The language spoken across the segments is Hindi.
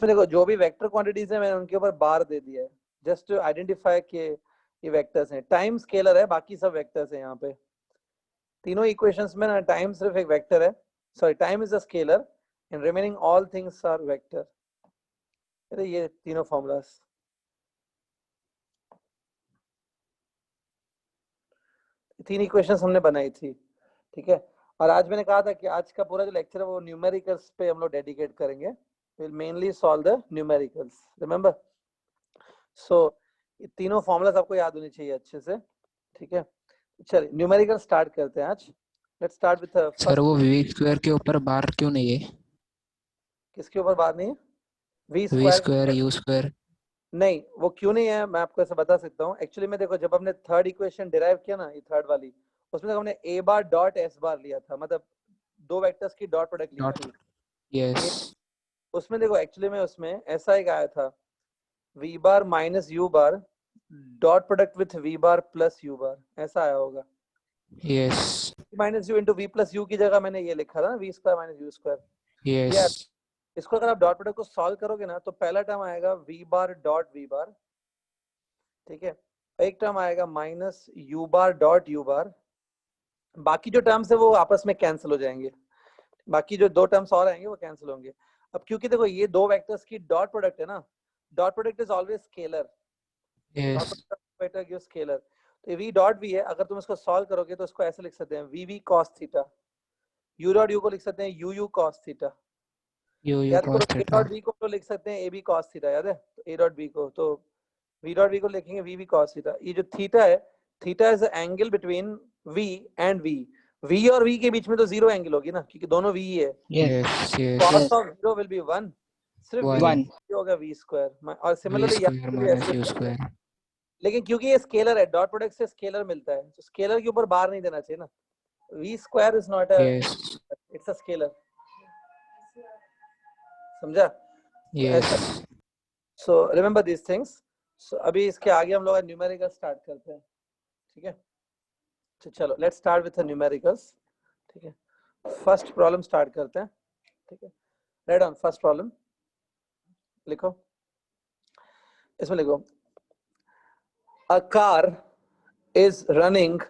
देखो जो भी वेक्टर क्वांटिटीज है मैंने उनके ऊपर बार दे दिया है जस्ट टू आइडेंटिफाई कि ये वेक्टर्स हैं। टाइम स्केलर है, बाकी सब वेक्टर्स हैं यहाँ पे। तीनों इक्वेशंस में ना टाइम सिर्फ एक वेक्टर है, sorry time is a scalar and remaining all things are vector. अरे ये तीनों फॉर्मूलास तीन इक्वेशंस हमने बनाई थी, ठीक है। और आज मैंने कहा था कि आज का पूरा जो लेक्चर है वो न्यूमेरिकल्स पे हम लोग डेडिकेट करेंगे। Will mainly solve the numericals, remember. So ये तीनों फॉर्मूलास आपको याद होनी चाहिए अच्छे से, ठीक है। चलिए न्यूमेरिकल स्टार्ट करते हैं आज। लेट्स स्टार्ट विद सर वो वी स्क्वायर के ऊपर बार क्यों नहीं है? किसके ऊपर बात नहीं है? V v square square u square. नहीं, वो क्यों नहीं है मैं आपको ऐसे बता सकता हूँ। एक्चुअली में देखो जब हमने थर्ड इक्वेशन डिराइव किया ना, ये थर्ड वाली, उसमें तो हमने a बार डॉट s बार लिया था, मतलब दो वेक्टर्स की डॉट प्रोडक्ट ली डॉट, थी। यस। उसमें देखो एक्चुअली में उसमें ऐसा एक आया था v bar minus u bar dot product with v bar plus u bar, ऐसा आया होगा। Yes minus u into v plus u की जगह मैंने ये लिखा था ना, we square minus u square. ये यस इसको अगर आप डॉट प्रोडक्ट को सॉल्व करोगे ना तो पहला टर्म आएगा V bar dot V bar, ठीक है। एक टर्म आएगा minus U bar dot U bar. बाकी जो टर्म्स है वो आपस में कैंसिल हो जाएंगे, बाकी जो दो टर्म्स और आएंगे वो कैंसिल होंगे। अब क्योंकि देखो ये दो वेक्टर्स की डॉट प्रोडक्ट है ना, dot product is always scalar, dot yes product vector scalar. तो वी डॉट वी है, अगर तुम इसको सॉल्व करोगे तो इसको ऐसे लिख सकते हैं v v cos theta. U dot u को लिख सकते हैं u u cos theta. U u याद करो cos a theta. Dot b को तो लिख सकते हैं ए बी कॉस थीटा, याद है? तो ए डॉट बी को तो वी डॉट बी को लिखेंगे वी वी कॉस थीटा। ये जो थीटा है, theta is the angle between v and v. V और वी के बीच में तो जीरो एंगल होगी ना, क्योंकि दोनों वी ही है। Yes yes cos of zero will be 1, सिर्फ वी वन होगा वी स्क्वायर। और वी सिमिलरली स्क्वायर यहाँ पे भी माइनस ऐसे यू ही है। स्क्वायर। लेकिन क्योंकि ये स्केलर है, डॉट प्रोडक्ट से स्केलर मिलता है, तो स्केलर के ऊपर बार नहीं देना चाहिए ना। We square is not a, yes it's a scalar, समझा? तो ऐसा, yes so remember this things. सो अभी इसके आगे हम लोग न्यूमेरिकल स्टार्ट करते हैं, ठीक है। तो चलो लेट्स स्टार्ट विद न्यूमेरिकल्स, ठीक है। फर्स्ट प्रॉब्लम स्टार्ट करते हैं, ठीक है। राइट ऑन फर्स्ट प्रॉब्लम लिखो, इसमें लिखो a car is running,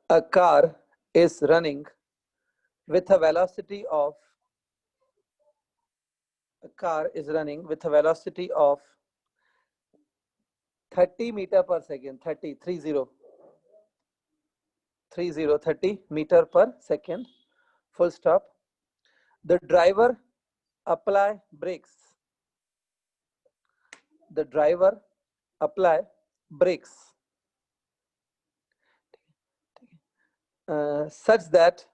a car is running with a velocity of, a car is running with a velocity of 30 meter per second, 30 meter per second, full stop. The driver apply brakes, the driver apply brakes such that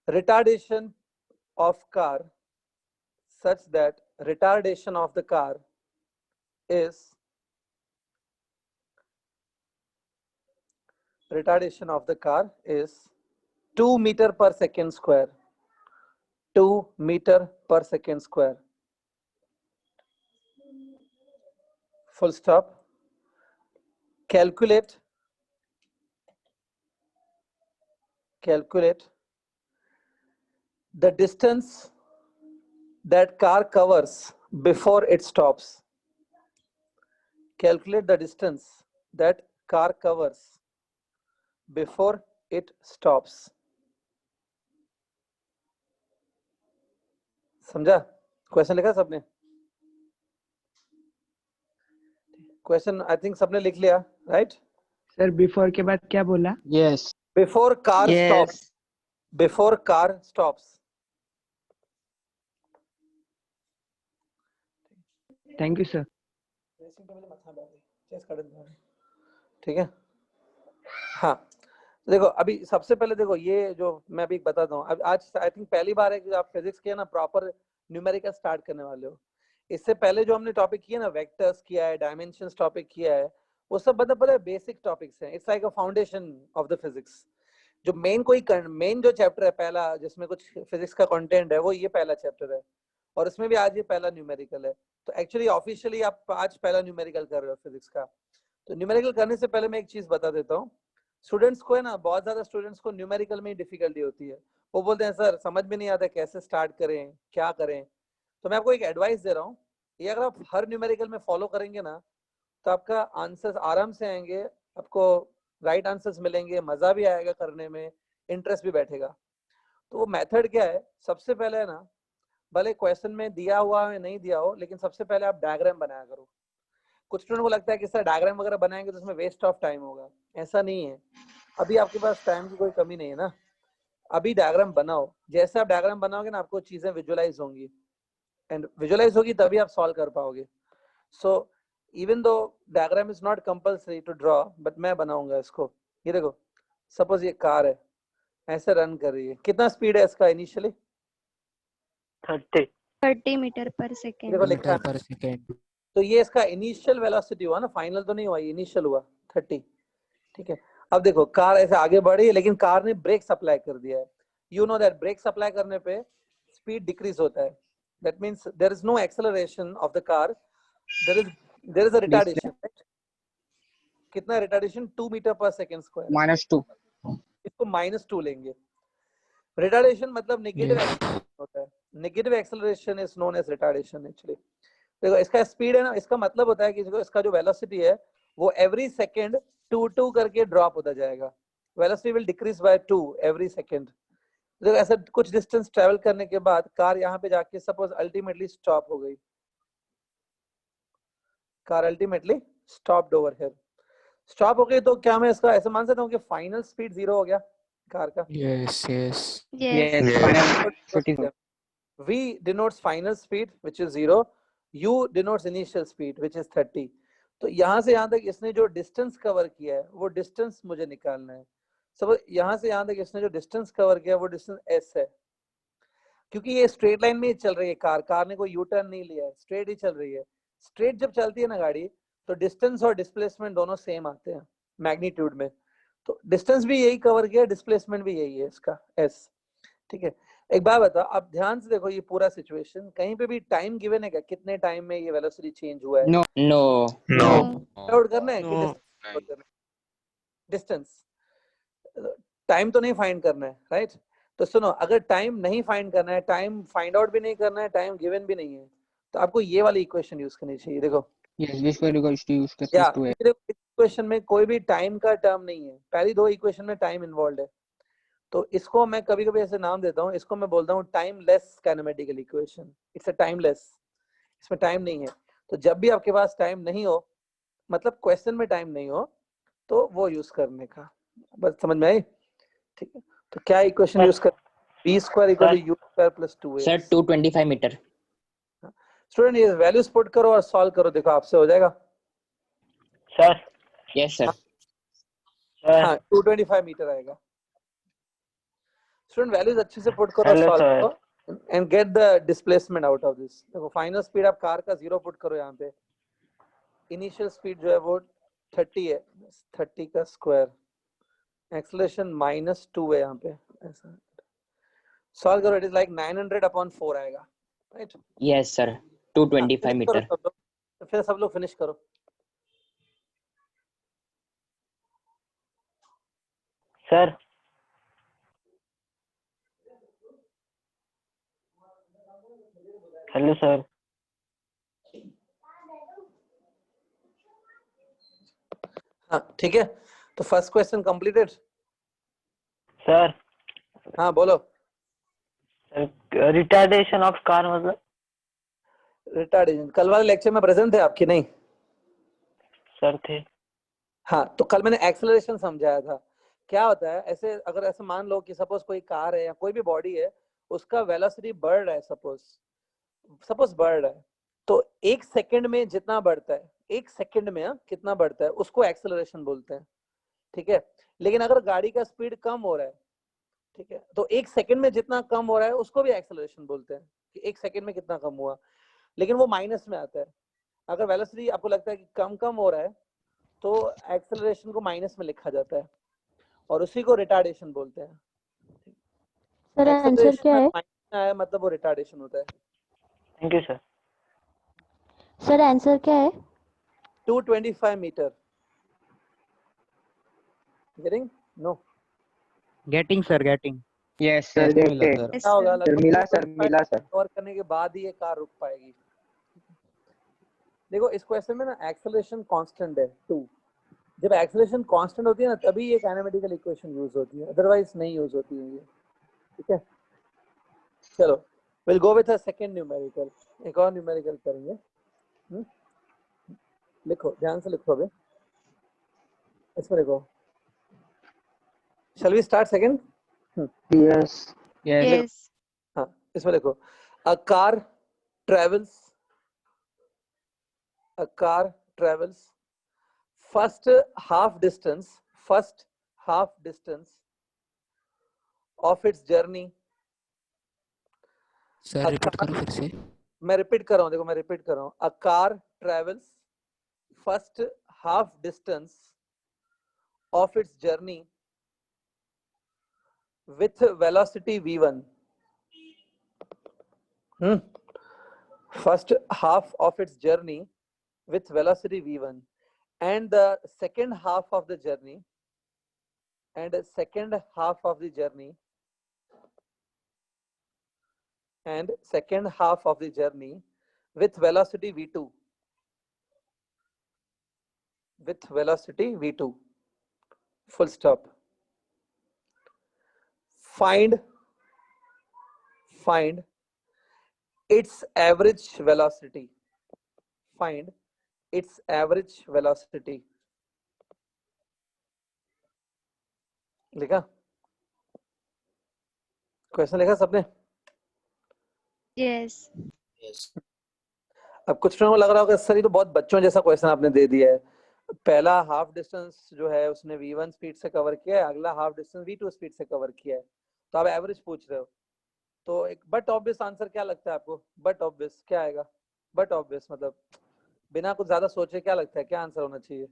retardation of car, such that retardation of the car is, retardation of the car is 2 meter per second square, 2 meter per second square, full stop. Calculate the distance that car covers before it stops. Calculate the distance that car covers before it stops. समझा? क्वेश्चन लिखा सबने? क्वेश्चन आई थिंक सबने लिख लिया, राइट? सर बिफोर के बाद क्या बोला? Yes before car stops, yes before car stops. Thank you sir. ठीक है, हाँ। देखो अभी सबसे पहले देखो ये जो मैं अभी बताता हूँ, अब आज आई थिंक पहली बार है कि आप फिजिक्स के ना प्रॉपर न्यूमेरिकल स्टार्ट करने वाले हो। इससे पहले जो हमने टॉपिक किया ना, वेक्टर्स किया है, डायमेंशंस टॉपिक किया है, वो सब मतलब बेसिक टॉपिक्स हैं। It's like a foundation of the physics. जो मेन जो चैप्टर है पहला, जिसमें कुछ फिजिक्स का कंटेंट है, वो ये पहला चैप्टर है, और इसमें भी आज ये पहला न्यूमेरिकल है। तो एक्चुअली ऑफिशियली आप आज पहला न्यूमेरिकल कर रहे हो फिजिक्स का। तो न्यूमेरिकल करने से पहले मैं एक चीज बता देता हूँ। स्टूडेंट्स को है ना, बहुत ज्यादा स्टूडेंट्स को न्यूमेरिकल में डिफिकल्टी होती है। वो बोलते हैं सर समझ में नहीं आता कैसे स्टार्ट करें, क्या करें। तो मैं आपको एक एडवाइस दे रहा हूँ, ये अगर आप हर न्यूमेरिकल में फॉलो करेंगे ना तो आपका आंसर्स आराम से आएंगे, आपको राइट आंसर्स मिलेंगे, मजा भी आएगा करने में, इंटरेस्ट भी बैठेगा। तो वो मेथड क्या है, सबसे पहले है ना, भले क्वेश्चन में दिया हुआ है नहीं दिया हो, लेकिन सबसे पहले आप डायग्राम बनाया करो। कुछ स्टूडेंट को लगता है कि सर डायग्राम वगैरह बनाएंगे तो उसमें वेस्ट ऑफ टाइम होगा, ऐसा नहीं है। अभी आपके पास टाइम की कोई कमी नहीं है ना, अभी डायग्राम बनाओ। जैसे आप डायग्राम बनाओगे ना आपको चीजें विजुअलाइज होंगी, एंड विजुअलाइज होगी तभी आप सॉल्व कर पाओगे। So even though diagram is not compulsory to draw, but मैं बनाऊंगा इसको। ये देखो, सपोज ये कार है, ऐसे रन कर रही है, कितना स्पीड है इसका इनिशियली? 30 metre per second. देखो लिखा मीटर है, पर सेकेंड। तो ये इसका इनिशियल वेलोसिटी हुआ ना, फाइनल तो नहीं हुआ, इनिशियल हुआ 30। ठीक है, अब देखो कार ऐसे आगे बढ़ी है, लेकिन कार ने ब्रेक अप्लाई कर दिया है। You know that brake apply करने पे स्पीड डिक्रीज होता है, that means there is no acceleration of the car, there is a retardation. कितना रिटार्डेशन? 2 मीटर पर सेकंड स्क्वायर, -2। इसको -2 लेंगे। रिटार्डेशन मतलब नेगेटिव होता है, negative acceleration is known as retardation actually. देखो इसका स्पीड है ना, इसका मतलब होता है कि इसका जो वेलोसिटी है वो एवरी सेकंड 2 करके ड्रॉप होता जाएगा। Velocity will decrease by 2 every second. देखो ऐसा कुछ डिस्टेंस ट्रेवल करने के बाद कार यहाँ पे जाके सपोज अल्टीमेटली स्टॉप हो गई, car ultimately stopped over here. Stop हो गई तो क्या मैं इसका ऐसे मान सकता हूँ कि फाइनल स्पीड 0 हो गया कार का? Yes yes yes. Final V denotes final speed which is 0, U denotes initial speed which is 30। तो यहाँ से यहाँ तक इसने जो डिस्टेंस कवर किया है वो डिस्टेंस मुझे निकालना है। सब यहाँ से यहाँ तक इसने जो डिस्टेंस कवर किया है वो डिस्टेंस S है, क्योंकि ये स्ट्रेट लाइन में ही चल रही है कार ने कोई यू टर्न नहीं लिया है, स्ट्रेट ही चल रही है। स्ट्रेट जब चलती है ना गाड़ी तो डिस्टेंस और डिस्प्लेसमेंट दोनों सेम आते हैं मैग्नीट्यूड में। तो डिस्टेंस भी यही कवर किया, डिस्प्लेसमेंट भी यही है इसका S। ठीक है, एक बात बताओ, आप ध्यान से देखो ये पूरा सिचुएशन, कहीं पे भी टाइम गिवन है क्या, कितने टाइम में ये वेलोसिटी चेंज हुआ है? No. आउट करना है कि डिस्टेंस? टाइम तो नहीं फाइंड करना है, राइट? तो सुनो, अगर टाइम नहीं फाइंड करना है, टाइम फाइंड आउट भी नहीं करना है, टाइम गिवन भी नहीं है, तो आपको ये वाली इक्वेशन यूज करनी चाहिए। देखो Yes, this one equals to use या to a. इक्वेशन में कोई भी टाइम का टर्म नहीं है, पहली दो इक्वेशन में टाइम इन्वॉल्व है। तो इसको मैं कभी कभी ऐसे नाम देता हूँ, इसको मैं बोलता हूँ timeless kinematical equation. It's a timeless, इसमें टाइम नहीं है। तो जब भी आपके पास टाइम नहीं हो, मतलब क्वेश्चन में टाइम नहीं हो, तो वो यूज करने का, बस समझ में आई? ठीक है, तो क्या इक्वेशन यूज कर? b square equal to u square plus 2a। Sir, 225 meter. Student ये वैल्यूज पुट करो और सॉल्व करो, देखो आपसे हो जाएगा। Sir Yes, sir. हाँ 225 मीटर आएगा। स्टूडेंट वैल्यूज अच्छे से पुट करो, हेलो सॉल्व सर। करो and get the displacement out of this. देखो फाइनल स्पीड आप कार का 0 पुट करो यहाँ पे, इनिशियल स्पीड जो है वो 30 है, 30 का स्क्वायर, एक्सेलरेशन -2 है यहाँ पे, ऐसा सॉल्व करो। इट इज लाइक 900/4 आएगा, राइट? Yes, sir. 225 meter. फिर सब लोग फिनिश करो। Sir hello sir. हाँ ठीक है, तो फर्स्ट क्वेश्चन कंप्लीटेड। सर हाँ बोलो। रिटार्डेशन ऑफ कार मतलब? रिटार्डेशन कल वाले लेक्चर में प्रेजेंट थे आपकी? नहीं सर थे। हाँ, तो कल मैंने एक्सेलरेशन समझाया था। क्या होता है, ऐसे अगर ऐसे मान लो कि सपोज कोई कार है या कोई भी बॉडी है, उसका वेलोसिटी बढ़ रहा है, सपोज बढ़ रहा है, तो 1 सेकंड में जितना बढ़ता है, 1 सेकंड में कितना बढ़ता है उसको एक्सेलरेशन बोलते हैं। ठीक है, लेकिन अगर गाड़ी का स्पीड कम हो रहा है, ठीक है, तो 1 सेकंड में जितना कम हो रहा है उसको भी एक्सेलरेशन बोलते हैं कि 1 सेकंड में कितना कम हुआ, लेकिन वो माइनस में आता है। अगर वेलोसिटी आपको लगता है कि कम हो रहा है तो एक्सेलरेशन को माइनस में लिखा जाता है और उसी को रिटार्डेशन बोलते हैं। सर आंसर क्या है? माइनस में आया मतलब वो रिटार्डेशन होता है। Thank you sir. Sir answer क्या है? 225 metre. Getting? No. Getting, sir, getting. Yes, sir sir. मिला देखते सर Yes, क्या होगा, sir. सर लगभग मिला सर 2.5 मिला सर कवर करने के बाद ही ये कार रुक पाएगी। देखो इस क्वेश्चन में ना एक्सेलरेशन कांस्टेंट है 2। जब एक्सेलरेशन कांस्टेंट होती है ना तभी ये काइनेमेटिकल इक्वेशन यूज होती है, अदरवाइज नहीं यूज होती है ये। ठीक है, चलो will go with a second numerical. एक और न्यूमेरिकल करेंगे। लिखो, ध्यान से लिखो। अभी इसमें देखो, shall we start second? Yes Yes. Yes. हाँ, इसमें देखो, a car travels first half distance of its journey। Sir A repeat car- करो फिर से मैं रिपीट कर रहा हूँ, देखो मैं रिपीट कर रहा हूँ। A car travels first half distance of its journey with velocity v1। First half of its journey with velocity v1, and the second half of the journey with velocity v2, full stop। Find its average velocity। लिखा? क्वेश्चन लिखा सबने? Yes. अब कुछ लोगों को लग रहा होगा सर ये तो बहुत बच्चों जैसा क्वेश्चन आपने दे दिया है। पहला हाफ डिस्टेंस जो है उसने v1 स्पीड से कवर किया है, अगला हाफ डिस्टेंस v2 स्पीड से कवर किया है, तो आप एवरेज पूछ रहे हो। तो एक बट ऑब्वियस आंसर क्या लगता है आपको? बट ऑब्वियस क्या आएगा? बट ऑब्वियस मतलब बिना कुछ ज्यादा सोचे क्या लगता है, क्या आंसर होना चाहिए?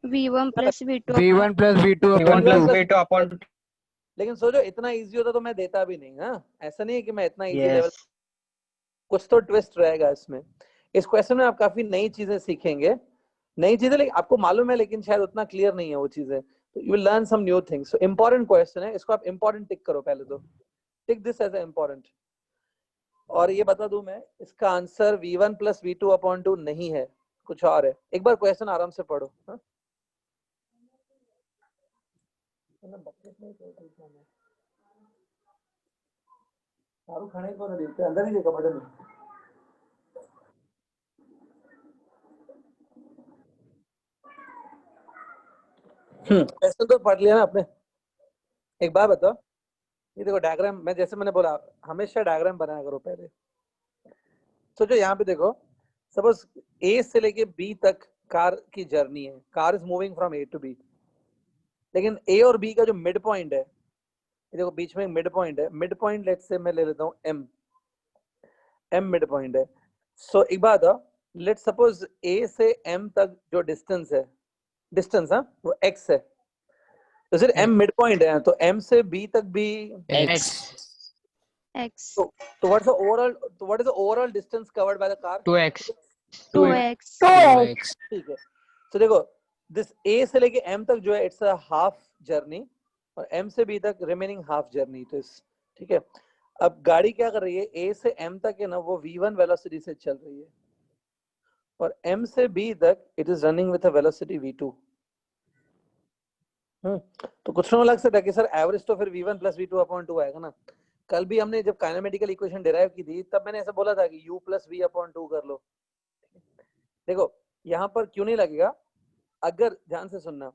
V1 plus V2 V1 plus V2 V1 upon plus 2 V2 upon 2. लेकिन सोचो इतना इजी होता तो मैं देता भी नहीं। हाँ, ऐसा नहीं है कि मैं इतना इजी लेवल, Yes. कुछ तो ट्विस्ट रहेगा इसमें। इस क्वेश्चन में आप काफी नई चीजें सीखेंगे, नई चीजें लेकिन आपको मालूम है, लेकिन शायद उतना क्लियर नहीं है वो चीजें, तो you will learn some new things. So important question है, इसको आप इंपॉर्टेंट टिक करो पहले तो, tick this as a important. और ये बता दूं मैं, इसका answer v1 plus v2 upon 2 नहीं है, कुछ और है। एक बार क्वेश्चन आराम से पढ़ो। हाँ? खाने को नहीं देते, अंदर ही देखो बटन में। क्वेश्चन तो पढ़ लिया ना आपने? एक बार बताओ, ये देखो डायग्राम, मैं जैसे मैंने बोला हमेशा डायग्राम बनाया करो पहले। सोचो यहाँ पे देखो, सपोज ए से लेके बी तक कार की जर्नी है, car is moving from A to B, लेकिन ए और बी का जो मिड पॉइंट है, ये देखो बीच में एक मिड पॉइंट है, मिड पॉइंट लेट्स से मैं ले लेता हूँ एम मिड पॉइंट है। सो एक बात बताओ, लेट्स सपोज ए से एम तक जो डिस्टेंस है, हाँ वो एक्स है, तो सिर्फ एम मिड पॉइंट है, तो एम से बी तक भी X X. तो what is the overall distance covered by the car? 2x. 2x. 2x ठीक है, तो देखो दिस ए से लेके एम तक जो है इट्स अ हाफ जर्नी, और एम से बी तक रिमेनिंग हाफ जर्नी। तो ठीक है, अब गाड़ी क्या कर रही है, ए से एम तक है ना वो v1 वेलोसिटी से चल रही है, और एम से बी तक it is running with a velocity v2। तो कुछ लोगों को लग सकता है कि सर एवरेज तो फिर v1 plus v2 upon 2 आएगा ना। कल भी हमने जब काइनेमेटिकल इक्वेशन डिराइव की थी तब मैंने ऐसा बोला था कि u plus v upon 2 कर लो। देखो यहाँ पर क्यों नहीं लगेगा, अगर ध्यान से सुनना,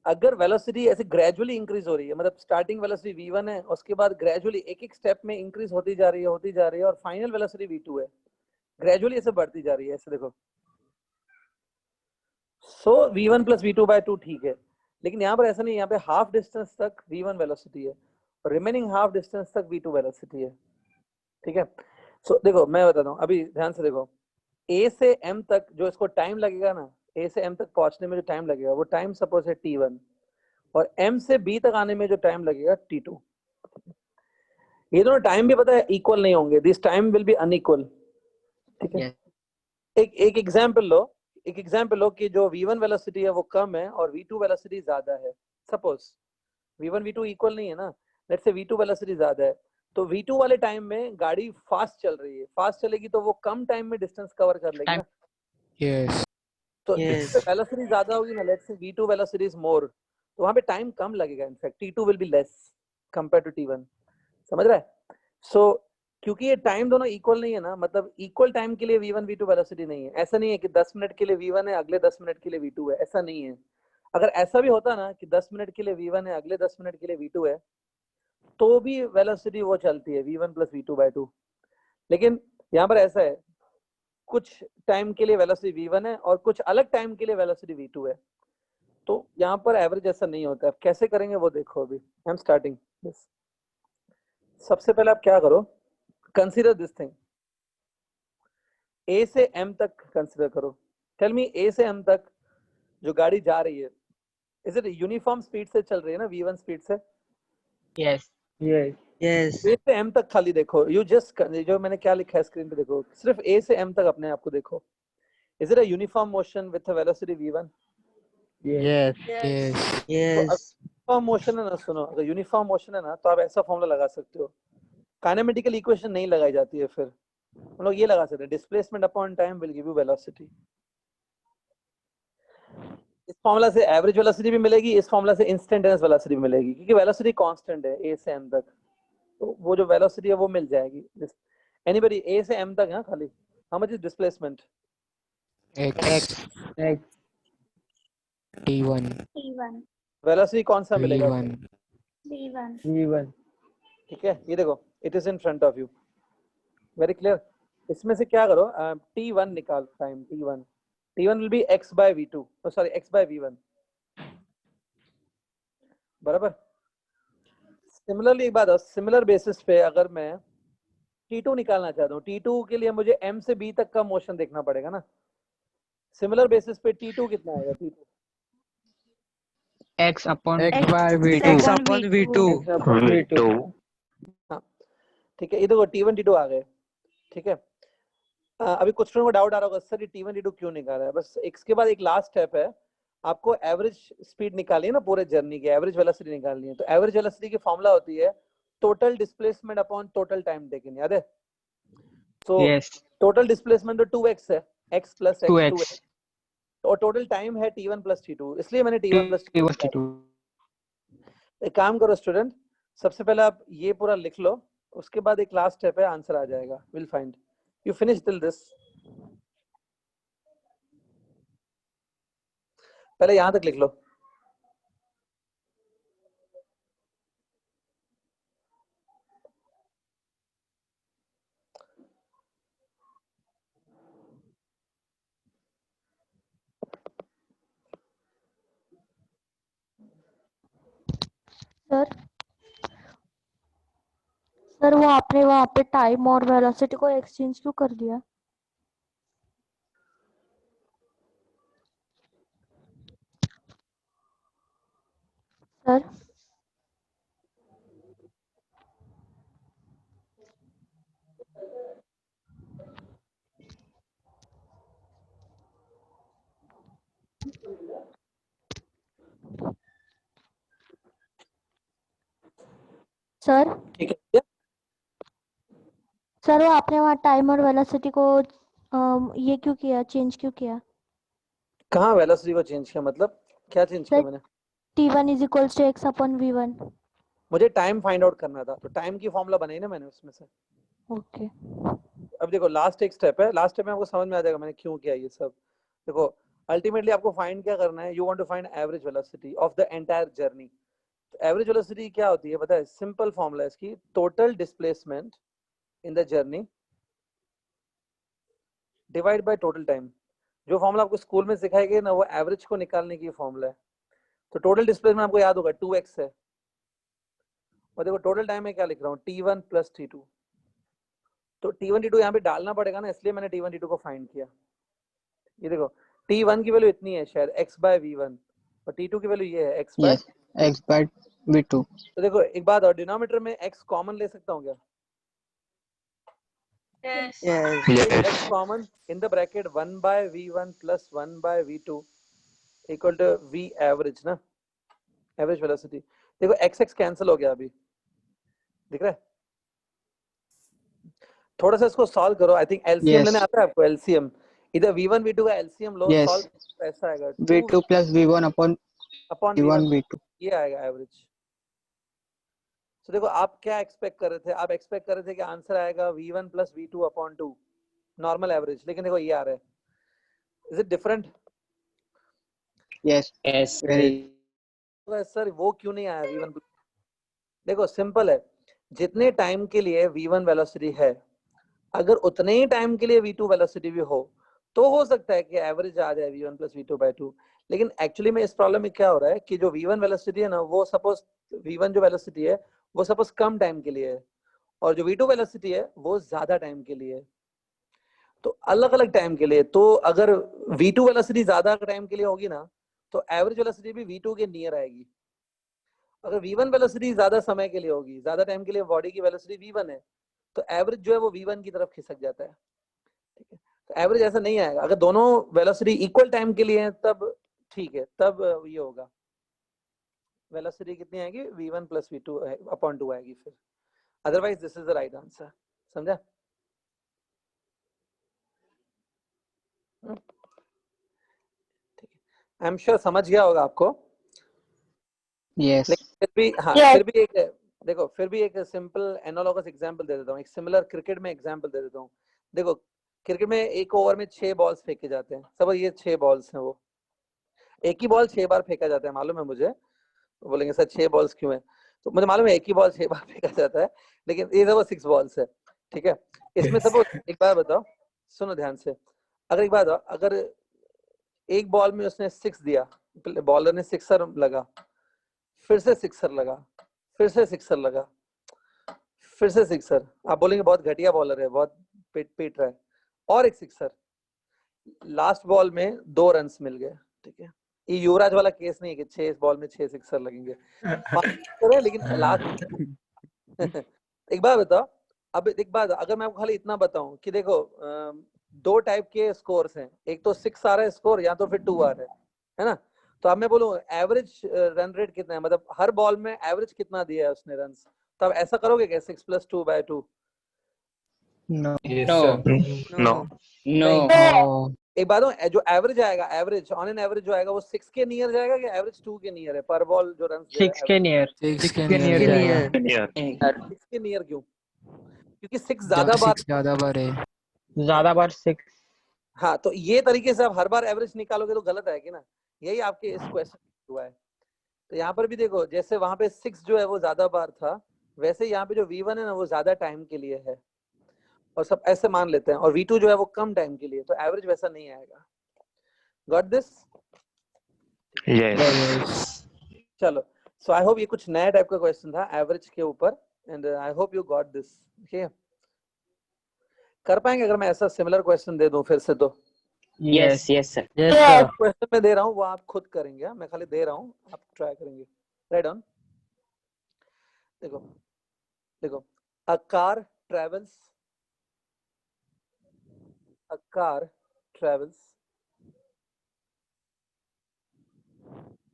अगर वेलोसिटी ऐसे ग्रेजुअली इंक्रीज हो रही है, मतलब स्टार्टिंग वेलोसिटी v1 है, उसके बाद ग्रेजुअली एक एक स्टेप में इंक्रीज होती जा रही है और फाइनल वेलोसिटी v2 है, ग्रेजुअली ऐसे बढ़ती जा रही है, ऐसे देखो। सो v1 plus v2 by 2 ठीक है, लेकिन यहाँ पर ऐसा नहीं, यहाँ पे हाफ डिस्टेंस तक v1 वेलोसिटी है और रिमेनिंग हाफ डिस्टेंस तक v2 वेलोसिटी है। ठीक है, सो देखो मैं बताता हूँ, अभी ध्यान से देखो, a से m तक जो इसको टाइम लगेगा ना, a से m तक पहुंचने में जो टाइम लगेगा वो टाइम सपोज है t1, और m से b तक आने में जो टाइम लगेगा t2। ये दोनों टाइम भी पता है इक्वल नहीं होंगे, this time will be unequal. ठीक है, एक एग्जांपल लो कि जो v1 वेलोसिटी है वो कम है और v2 वेलोसिटी ज्यादा है। सपोज v1 v2 इक्वल नहीं है ना, लेट्स से v2 वेलोसिटी ज्यादा है, तो v2 वाले टाइम में गाड़ी फास्ट चल रही है, फास्ट चलेगी तो वो कम टाइम में डिस्टेंस कवर कर लेगी ना, Yes. तो Yes. वेलोसिटी ज्यादा होगी ना, let's say v2 velocity is more, तो वहां पे टाइम कम लगेगा, in fact t2 will be less compare to t1, समझ रहा है? सो क्योंकि ये टाइम दोनों इक्वल नहीं है ना, मतलब इक्वल टाइम के लिए v1 v2 वेलोसिटी नहीं है, ऐसा नहीं है कि 10 मिनट के लिए v1 है अगले 10 मिनट के लिए v2 है, ऐसा नहीं है। अगर ऐसा भी होता ना कि 10 मिनट के लिए v1 है अगले 10 मिनट के लिए v2 है, तो भी वेलोसिटी वो चलती है v1 प्लस v2/2, लेकिन यहाँ पर ऐसा है, कुछ टाइम के लिए वेलोसिटी v1 है और कुछ अलग टाइम के लिए वेलोसिटी v2 है, तो यहाँ पर एवरेज ऐसा नहीं होता है। कैसे करेंगे वो देखो, अभी आई एम स्टार्टिंग दिस। सबसे पहले आप क्या करो, कंसीडर दिस थिंग, ए से एम तक कंसीडर करो, टेल मी ए से एम तक जो गाड़ी जा रही है, इज इट यूनिफॉर्म स्पीड से चल रही है ना, v1 स्पीड से? Yes. Yes. Yes. ए से एम तक खाली देखो, यू जस्ट जो मैंने क्या लिखा है स्क्रीन पे देखो, सिर्फ ए से एम तक अपने आप को देखो, is it a uniform motion with a velocity v1? Yes. Yes. तो Yes. यूनिफॉर्म मोशन है ना, सुनो, अगर यूनिफॉर्म मोशन है ना तो आप ऐसा फॉर्मूला लगा सकते हो, काइनेमेटिकल इक्वेशन नहीं लगाई जाती है, फिर हम लोग ये लगा सकते हैं, displacement upon time will give you velocity. इस फॉर्मूला से एवरेज वेलोसिटी भी मिलेगी, इस फॉर्मूला से इंस्टेंटेनियस वेलोसिटी भी मिलेगी, क्योंकि वेलोसिटी कांस्टेंट है ए से एम तक, तो वो जो वेलोसिटी है वो मिल जाएगी। एनीबॉडी ए से एम तक है खाली, how much is displacement? X. X. T1. T1. Velocity कौन सा मिलेगा? V1. V1. V1. ठीक है, ये देखो, it is in front of you, very clear. इसमें से क्या करो, t1 निकाल, time t1 will be x by v2, sorry x by v1, बराबर। सिमिलरली एक बात, सिमिलर बेसिस पे अगर मैं t2 निकालना चाहता हूँ, t2 के लिए मुझे m से b तक का मोशन देखना पड़ेगा ना, सिमिलर बेसिस पे t2 कितना आएगा? t2 X upon X X by V2. X upon V2. X upon V2. हाँ ठीक है, ये देखो t1 t2 आ गए, ठीक है। अभी कुछ लोगों को डाउट आ रहा होगा, सर ये t1 t2 क्यों निकाल रहा है? बस इसके बाद एक लास्ट स्टेप है, आपको एवरेज स्पीड निकालनी है ना, पूरे जर्नी की एवरेज वेलोसिटी निकालनी है, तो एवरेज वेलोसिटी की फॉर्मूला होती है total displacement upon total time taken, याद है? तो Yes. टोटल डिस्प्लेसमेंट तो 2x है, x plus x 2x, 2x. और टोटल टाइम है t1 प्लस t2, इसलिए मैंने t1 प्लस T1 T2. एक काम करो स्टूडेंट, सबसे पहले आप ये पूरा लिख लो, उसके बाद एक लास्ट स्टेप है, आंसर आ जाएगा, will find, you finish till this, पहले यहां तक लिख लो। सर सर वो आपने वहाँ पे टाइम और वेलोसिटी को एक्सचेंज क्यों कर दिया? सर सर ठीक है, सर वो आपने वहाँ टाइम और वेलोसिटी को ये क्यों किया, चेंज क्यों किया? कहाँ वेलोसिटी को चेंज किया, मतलब क्या चेंज किया मैंने? T1 is equals to x upon V1। मुझे टाइम फाइंड आउट करना था, तो टाइम की फॉर्मूला बनाई ना मैंने उसमें से। ओके अब देखो लास्ट एक स्टेप है, लास्ट स्टेप में आपको समझ में आ जाएगा मैंने क्यों किया ये सब। देखो अल्टीमेटली आपको फाइंड क्या करना है, you want to find average velocity of the entire journey. तो एवरेज वेलोसिटी क्या होती है पता है? सिंपल फॉर्मूला है इसकी, total displacement in the journey divide by total time. जो फॉर्मूला आपको स्कूल में सिखाई गई ना, वो एवरेज को निकालने की फॉर्मूला है। तो टोटल डिस्प्लेसमेंट आपको याद होगा 2x है, और देखो टोटल टाइम में क्या लिख रहा हूँ, t1 प्लस t2, तो t1 t2 यहाँ पे डालना पड़ेगा ना, इसलिए मैंने t1 t2 को फाइंड किया। ये देखो t1 की वैल्यू इतनी है शायद x बाय v1, और t2 की वैल्यू ये है x by. Yes. X by V2. तो देखो एक बात और, डिनोमिनेटर में x कॉमन ले सकता हूँ क्या? Yes. x common in the bracket 1 by v1 plus 1 by v2 equal to v average ना, एवरेज वेलोसिटी। देखो एक्स एक्स कैंसिल हो गया अभी, दिख रहा है? थोड़ा सा इसको सॉल्व करो। I think LCM Yes. लेने आता है आपको? एलसीएम, इधर v1 v2 का एलसीएम लो, Yes. सॉल्व ऐसा आएगा V2 plus V1 upon upon V1 v1, V2. ये आएगा एवरेज। तो देखो आप क्या एक्सपेक्ट कर रहे थे? आप एक्सपेक्ट कर रहे थे कि आंसर आएगा v1 plus v2 upon 2 normal average, लेकिन देखो ये आ रहा है। Is it different? Yes. Yes. Very. Sir वो क्यों नहीं आया v1? देखो सिंपल है, जितने टाइम के लिए v1 वेलोसिटी है, अगर उतने ही टाइम के लिए v2 वेलोसिटी भी हो सकता है कि एवरेज आ जाए v1 plus v2 by 2। लेकिन एक्चुअली में इस प्रॉब्लम में क्या हो रहा है कि जो v1 वेलोसिटी है ना, वो सपोज v1 जो वेलोसिटी है वो सपोज कम टाइम के लिए है, और जो v2 वेलोसिटी है वो ज्यादा टाइम के लिए है। तो अलग अलग टाइम के लिए, तो अगर v2 वेलोसिटी ज्यादा टाइम के लिए होगी ना, तो एवरेज वेलोसिटी भी v2 के नियर आएगी। अगर v1 वेलोसिटी ज्यादा समय के लिए होगी, ज्यादा टाइम के लिए बॉडी की वेलोसिटी v1 है, तो एवरेज जो है वो v1 की तरफ खिसक जाता है। ठीक है, तो एवरेज ऐसा नहीं आएगा। अगर दोनों वेलोसिटी इक्वल टाइम के लिए हैं तब ठीक है, तब ये होगा, वेलोसिटी कितनी आएगी? v1 plus v2 अपॉन 2 आएगी फिर। Otherwise this is the right answer. समझा? ठीक है, आई एम श्योर समझ गया होगा आपको। Yes. लेकिन फिर भी हाँ, Yes. फिर भी एक देखो, फिर भी एक सिंपल एनालॉगस एग्जांपल दे देता हूँ, एक सिमिलर क्रिकेट में एग्जांपल दे देता हूँ। देखो क्रिकेट में एक ओवर में 6 बॉल्स फेंके जाते हैं, सब ये 6 बॉल्स हैं, वो एक ही बॉल 6 बार फेंका जाता है, मालूम है मुझे। तो बोलेंगे सर 6 बॉल्स क्यों है? तो मुझे मालूम है एक ही बॉल 6 बार फेंका जाता है, लेकिन ये सब 6 बॉल्स है। ठीक है, इसमें सपोज एक बार बताओ, सुनो ध्यान से, अगर एक बार बताओ, अगर एक बॉल में उसने 6 दिया, बॉलर ने सिक्सर लगा, फिर से सिक्सर लगा, फिर से सिक्सर लगा, फिर से सिक्सर, आप बोलेंगे बहुत घटिया बॉलर है, बहुत पीट रहा है, और एक सिक्सर, लास्ट बॉल में 2 रन मिल गए। ठीक है, ये युवराज वाला केस नहीं है कि 6 बॉल में 6 सिक्सर लगेंगे, 5 सिक्सर है लेकिन लास्ट एक बार बताओ, अब एक बात, अगर मैं आपको खाली इतना बताऊं कि देखो 2 टाइप के स्कोर्स हैं, एक तो 6 आ रहा है स्कोर, या तो फिर 2 आ रहा है ना? तो अब मैं बोलूं एवरेज रन रेट कितना है, मतलब हर बॉल में एवरेज कितना दिया है उसने रन, तो आप ऐसा करोगे क्या 6 + 2 by 2? No. Yes, sir. No. No. No. एक बात हो, जो एवरेज आएगा, एवरेज ऑन एन एवरेज जो आएगा वो 6 के नियर जाएगा कि एवरेज 2 के नियर है? पर बॉल जो रन दे रहा 6 है के near. 6 के के नियर near जाएगा। Near. 6 के नियर क्यों? क्योंकि 6 ज्यादा बार, 6 ज्यादा बार है। ज्यादा बार 6. हाँ, तो ये तरीके से आप हर बार एवरेज निकालोगे तो गलत है कि ना, यही आपके इस क्वेश्चन हुआ है। तो यहाँ पर भी देखो, जैसे वहां पे 6 जो है वो ज्यादा बार था, वैसे यहाँ पे जो v1 है ना वो ज्यादा टाइम के लिए है, और सब ऐसे मान लेते हैं, और v2 जो है वो कम टाइम के लिए, तो एवरेज वैसा नहीं आएगा। Got this? Yes. Yes. चलो, सो आई होप ये कुछ नया टाइप का क्वेश्चन था एवरेज के ऊपर, and I hope you got this. Okay, कर पाएंगे अगर मैं ऐसा सिमिलर क्वेश्चन दे दूं फिर से? तो Yes, yes, sir. Yes, sir. Question मैं दे रहा हूँ वो आप खुद करेंगे, हाँ? मैं खाली दे रहा हूँ, आप ट्राई करेंगे। Right on. देखो देखो, a car travels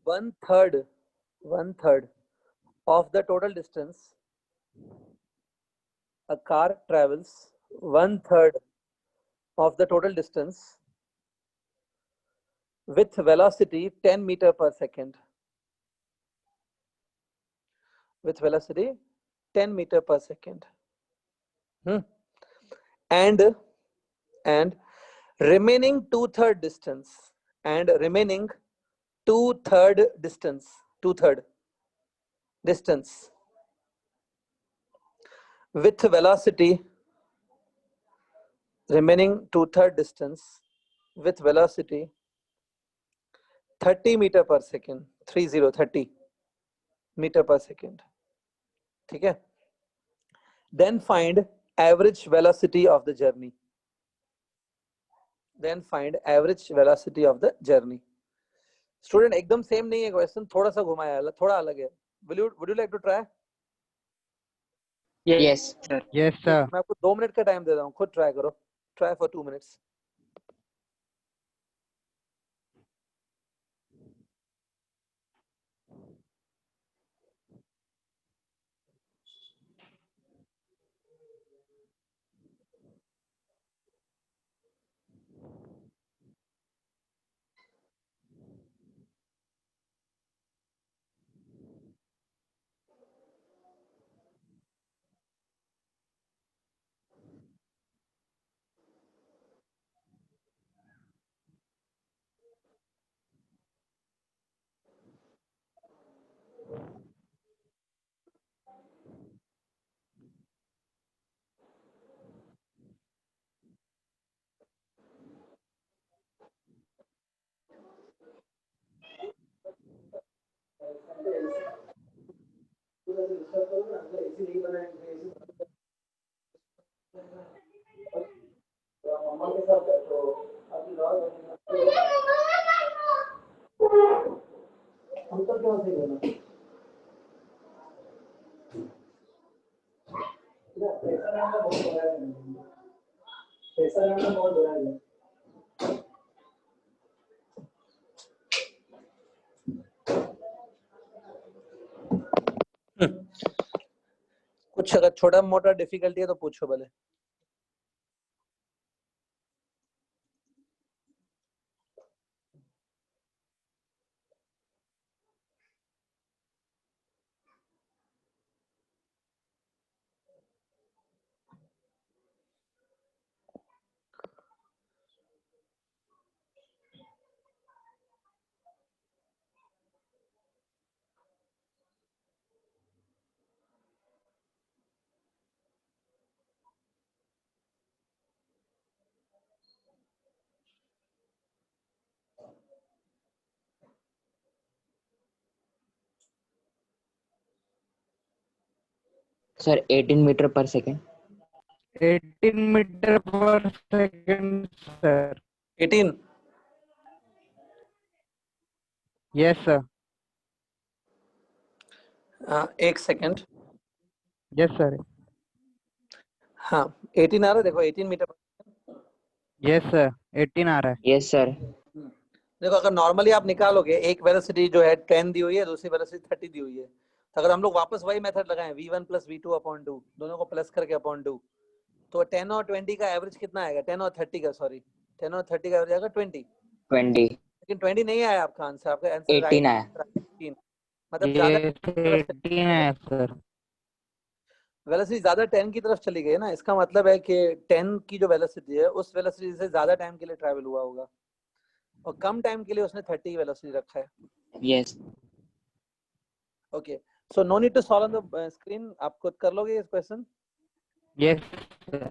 1/3 of the total distance. A car travels 1/3 of the total distance with velocity 10 meter per second. With velocity 10 meter per second. And remaining 2/3 distance, and remaining 2/3 distance, 2/3 distance with velocity, remaining 2/3 distance with velocity 30 meter per second, 30 meter per second. ठीक है, then find average velocity of the journey. Then find average velocity of the journey. Student एकदम सेम नहीं है क्वेश्चन, थोड़ा सा घुमाया है, थोड़ा अलग है। would you like to try? Yes, sir. Yes, sir. मैं आपको 2 मिनट का टाइम दे रहा हूँ, खुद ट्राई करो। Try for 2 minutes. कुछ अगर छोटा मोटा डिफिकल्टी है तो पूछो भले। Sir, 18 meter per second. 18 meter per second, sir. 18। Yes, sir. एक सेकंड। Yes, sir. हाँ 18 आ रहा है, देखो 18 मीटर। Yes, sir. 18 आ रहा है। Yes, sir. देखो अगर नॉर्मली आप निकालोगे, एक वेलोसिटी जो है 10 दी हुई है, दूसरी वेलोसिटी 30 दी हुई है, तो अगर हम लोग वापस वही मेथड लगाएं v1 प्लस v2 अपॉन 2, दोनों को प्लस करके अपॉन 2, तो 10 और 20 का एवरेज कितना आएगा? 10 और 30 का, सॉरी 10 और 30 का एवरेज आएगा 20। 20. लेकिन 20 नहीं आया आपका आंसर, आपका आंसर 18 आया. 18। मतलब ज्यादा ये 18 है, sir. वेलोसिटी ज्यादा 10 की तरफ चली गई है ना, इसका मतलब है कि 10 की जो वेलोसिटी है उस वेलोसिटी से ज्यादा टाइम के लिए ट्रैवल हुआ होगा, और कम टाइम के लिए उसने 30 वेलोसिटी रखा है। Yes. Okay, so no need to solve on the screen, आप खुद कर लोगे इस क्वेश्चन। Yes, sir.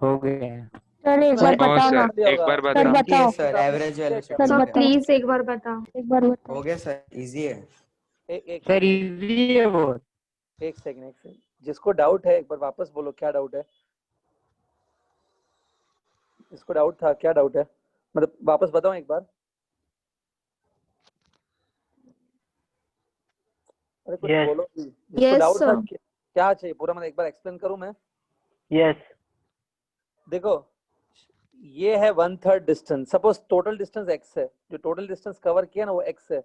हो गया है। सर एक Sir, बार हाँ बताओ ना। सर, एक बार सर बताओ। बताओ। Yes sir, average velocity. Sir sir बताओ। प्लीज एक बार बताओ। एक बार बताओ। हो गया सर, easy है. एक Sir, easy है बहुत। एक सेकंड, जिसको डाउट है एक बार वापस बोलो, क्या डाउट है? जिसको डाउट था, क्या डाउट है, मतलब वापस बताओ एक बार। अरे कुछ Yes. बोलो भी। जिसको Yes, डाउट था, sir. क्या चाहिए पूरा, मतलब एक बार एक्सप्लेन करूं मैं? Yes. देखो ये है 1/3 distance, suppose total distance x है, जो टोटल डिस्टेंस कवर किया ना वो x है,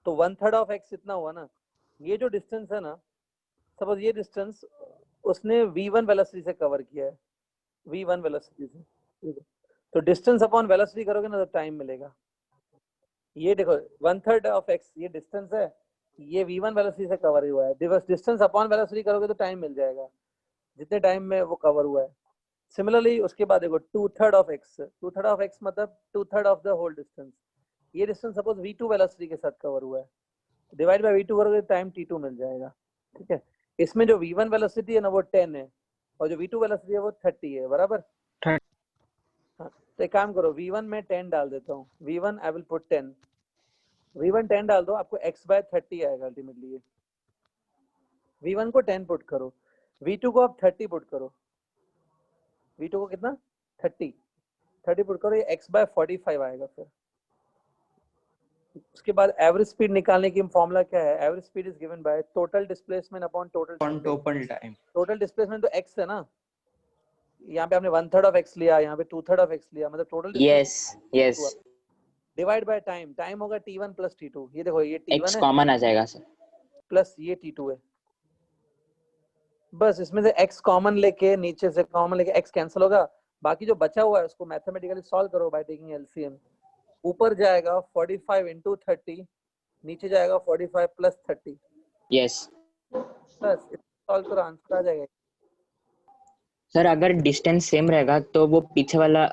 तो 1/3 ऑफ x इतना हुआ ना। ये जो डिस्टेंस है ना, सपोज ये डिस्टेंस उसने v1 वेलोसिटी से कवर किया है, v1 वेलोसिटी से, तो डिस्टेंस अपॉन वेलोसिटी करोगे ना तो टाइम मिलेगा। ये देखो 1/3 ऑफ x ये डिस्टेंस है, ये v1 वेलोसिटी से कवर हुआ है, डिस्टेंस अपॉन वेलोसिटी करोगे तो टाइम मिल जाएगा, जितने टाइम में वो कवर हुआ है। सिमिलरली उसके बाद देखो 2/3 ऑफ x, 2/3 ऑफ x मतलब 2/3 ऑफ द होल डिस्टेंस। ये डिस्टेंस सपोज v2 वेलोसिटी के साथ कवर हुआ है, डिवाइड बाय v2 करोगे टाइम t2 मिल जाएगा। ठीक है, इसमें जो v1 वेलोसिटी है ना वो 10 है, और जो v2 वेलोसिटी है वो 30 है, बराबर। हाँ, तो एक काम करो, v1 में 10 डाल देता हूँ, v1 I will put 10, v1 10 डाल दो, आपको x/30 आएगा अल्टीमेटली। v1 को 10 पुट करो, v2 को आप 30 पुट करो, v2 को कितना 30 पुट करो, ये x/45 आएगा। फिर उसके बाद एवरेज स्पीड निकालने की फॉर्मूला क्या है? Average speed is given by total displacement upon total Total time. Total displacement तो x है ना, यहाँ पे आपने 1/3 ऑफ x लिया, यहाँ पे 2/3 ऑफ x लिया, मतलब total Yes. Yes. Divide by time, time होगा t1 प्लस t2। ये देखो ये t1 X है कॉमन आ जाएगा सर. प्लस ये t2 है, बस इसमें से x कॉमन लेके, नीचे से कॉमन लेके x कैंसिल होगा, बाकी जो बचा हुआ है उसको मैथमेटिकली सॉल्व करो बाय टेकिंग एलसीएम। ऊपर जाएगा 45 into 30, नीचे जाएगा 45 plus 30, Yes. बस सॉल्व करो, आंसर आ जाएगा। सर अगर डिस्टेंस सेम रहेगा तो वो पीछे वाला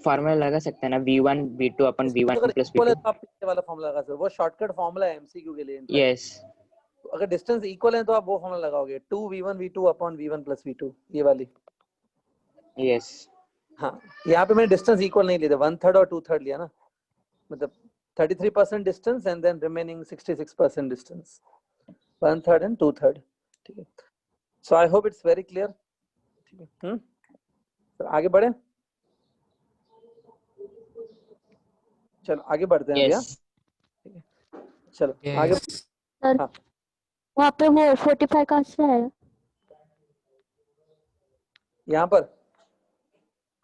फॉर्मूला लगा सकते हैं ना, v1 v2 अपन v1 अगर प्लस इक्वल है v2. तो आप पीछे वाला फॉर्मूला लगा सकते हो, वो शॉर्टकट फॉर्मूला है एमसीक्यू के लिए। Yes. तो अगर डिस्टेंस इक्वल है तो आप वो फॉर्मूला लगाओगे 2v1 v2 upon v1 plus v2, ये वाली। Yes. हाँ, यहाँ पे मैंने डिस्टेंस इक्वल नहीं लिया था, 1/3 और 2/3 लिया ना, मतलब 33% distance and then remaining 66% distance, 1/3 and 2/3। ठीक है, so I hope it's very clear. ठीक है, तो आगे बढ़े, चलो आगे बढ़ते हैं भैया। yes चलो आगे। सर हाँ वहाँ पे वो 45 कहाँ से है? यहाँ पर,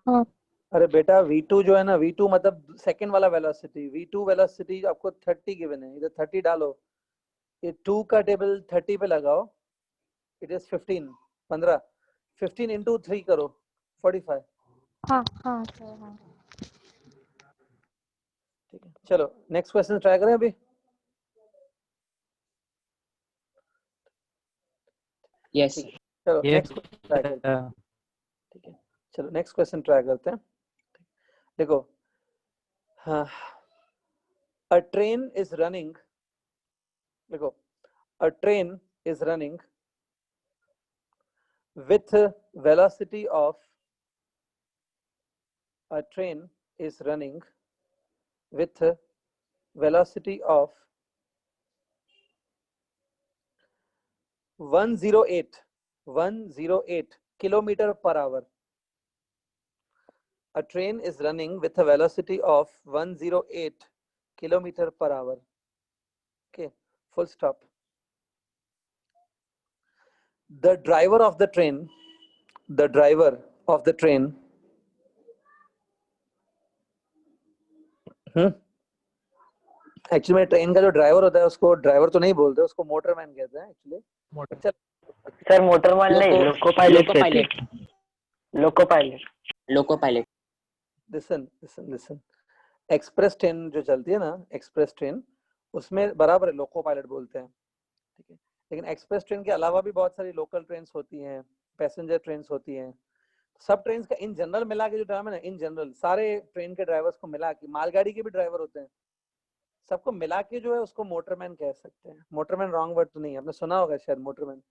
हाँ अरे बेटा V2 जो है ना, V2 मतलब सेकंड वाला वेलोसिटी, V2 वेलोसिटी आपको 30 गिवन है, इधर 30 डालो, ये 2 का टेबल 30 पे लगाओ, इट इज 15 15 इंटू 3 करो 45। हाँ हाँ सर हाँ। ठीक है, चलो नेक्स्ट क्वेश्चन ट्राई करें अभी। yes ठीक है, चलो ये नेक्स्ट क्वेश्चन ट्राई करते हैं। ठीक है, चलो नेक्स्ट क्वेश्चन ट्राई करते हैं। देखो, हाँ, a train is running, देखो, a train is running with velocity of, a train is running with velocity of 108 kilometer per hour. A train is running with a velocity of 108 kilometer per hour. Okay, full stop. The driver of the train, the driver of the train, actually में ट्रेन का जो ड्राइवर होता है उसको ड्राइवर तो नहीं बोलते, उसको मोटरमैन कहते हैं एक्चुअली। सर मोटरमैन नहीं, लोको पायलट loco कहते pilot हैं। Loco pilot. loco pilot listen listen listen, express train जो चलती है ना, एक्सप्रेस ट्रेन, उसमें बराबर है लोको पायलट बोलते हैं। ठीक है, लेकिन एक्सप्रेस ट्रेन के अलावा भी बहुत सारी लोकल ट्रेन्स होती हैं, पैसेंजर ट्रेन्स होती हैं, सब ट्रेन्स का इन जनरल मिला के जो टर्म है ना, इन जनरल सारे ट्रेन के ड्राइवर्स को मिला के, मालगाड़ी के भी ड्राइवर होते हैं, सबको मिला के जो है उसको मोटरमैन कह सकते हैं। मोटरमैन रॉन्ग वर्ड तो नहीं है, आपने सुना होगा शायद मोटरमैन।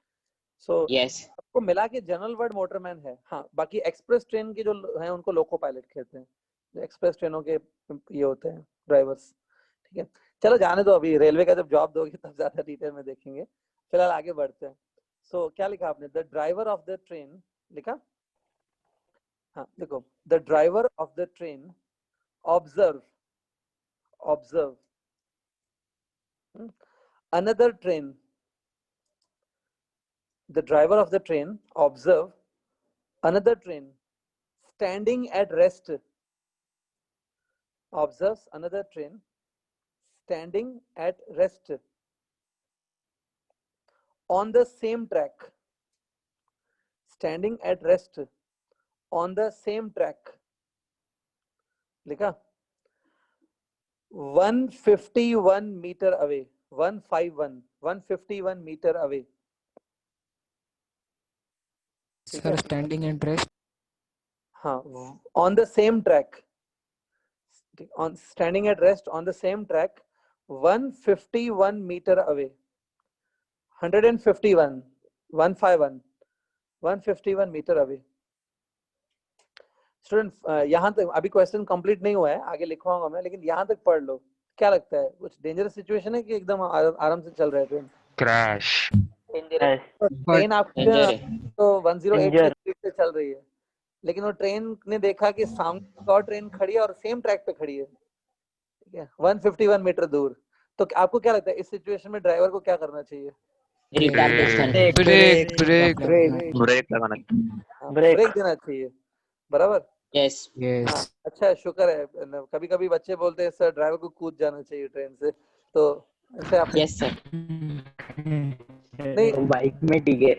सो yes सबको मिला के जनरल वर्ड मोटरमैन है। हाँ, बाकी एक्सप्रेस ट्रेन के जो हैं उनको लोको पायलट कहते हैं, जो एक्सप्रेस ट्रेनों के ये होते हैं ड्राइवर्स। ठीक है, चलो जाने दो, अभी रेलवे का जब जॉब दोगे तब ज्यादा डिटेल में देखेंगे, फिलहाल आगे बढ़ते हैं। सो क्या लिखा आपने, the driver of the train लिखा? हाँ देखो, the driver of the train observe, observe another train, the driver of the train observe another train standing at rest, observes another train standing at rest on the same track, standing at rest on the same track, लिखा? 151 meter away, 151 meter away. Sir standing and rest. हाँ, on the same track, on standing at rest on the same track, 151 meter away, 151 151 meter away. Student, यहाँ तक अभी क्वेश्चन कंप्लीट नहीं हुआ है, आगे लिखवाऊंगा मैं, लेकिन यहाँ तक पढ़ लो। क्या लगता है, कुछ डेंजरस सिचुएशन है कि एकदम आराम से चल रहा है ट्रेन? क्रैश। ट्रेन आपकी danger है तो 108 की स्पीड से चल रही है, लेकिन वो ट्रेन ने देखा कि सामने एक और ट्रेन खड़ी है और सेम ट्रैक पे खड़ी है, ठीक है, 151 मीटर दूर। तो आपको क्या लगता है इस सिचुएशन में ड्राइवर को क्या करना चाहिए? retardation ब्रेक ब्रेक ब्रेक लगाना। ब्रेक देना चाहिए, बराबर। yes हाँ, यस अच्छा है, शुक्र है। कभी कभी बच्चे बोलते हैं सर ड्राइवर को कूद जाना चाहिए ट्रेन से, तो ऐसे आपने yes sir नहीं बाइक में ठीक है।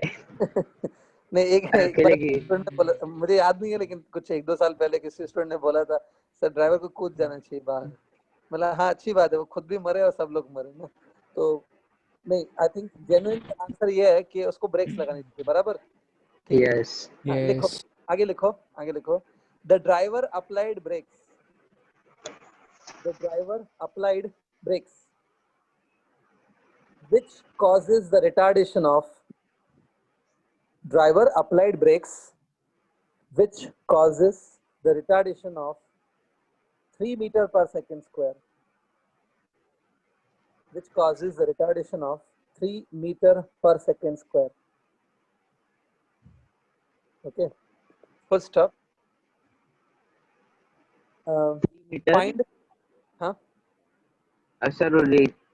नहीं, एक अकेले बार की। स्टूडेंट ने बोला, मुझे याद नहीं है, लेकिन कुछ 1-2 साल पहले किसी स्टूडेंट ने बोला था सर ड्राइवर को कूद जाना चाहिए बाहर। मतलब हाँ, अच्छी बात है, वो खुद भी मरे और सब लोग मरे ना, तो नहीं, आई थिंक जेन्युइन आंसर ये है कि उसको ब्रेक्स लगानी चाहिए, बराबर। ठीक है, यस। हाँ, लिखो, यस आगे लिखो, आगे लिखो। The driver applied brakes, the driver applied brakes which causes the retardation of, driver applied brakes which causes the retardation of 3 meter per second square, which causes the retardation of 3 meter per second square. Okay, full stop. Find, हाँ, सर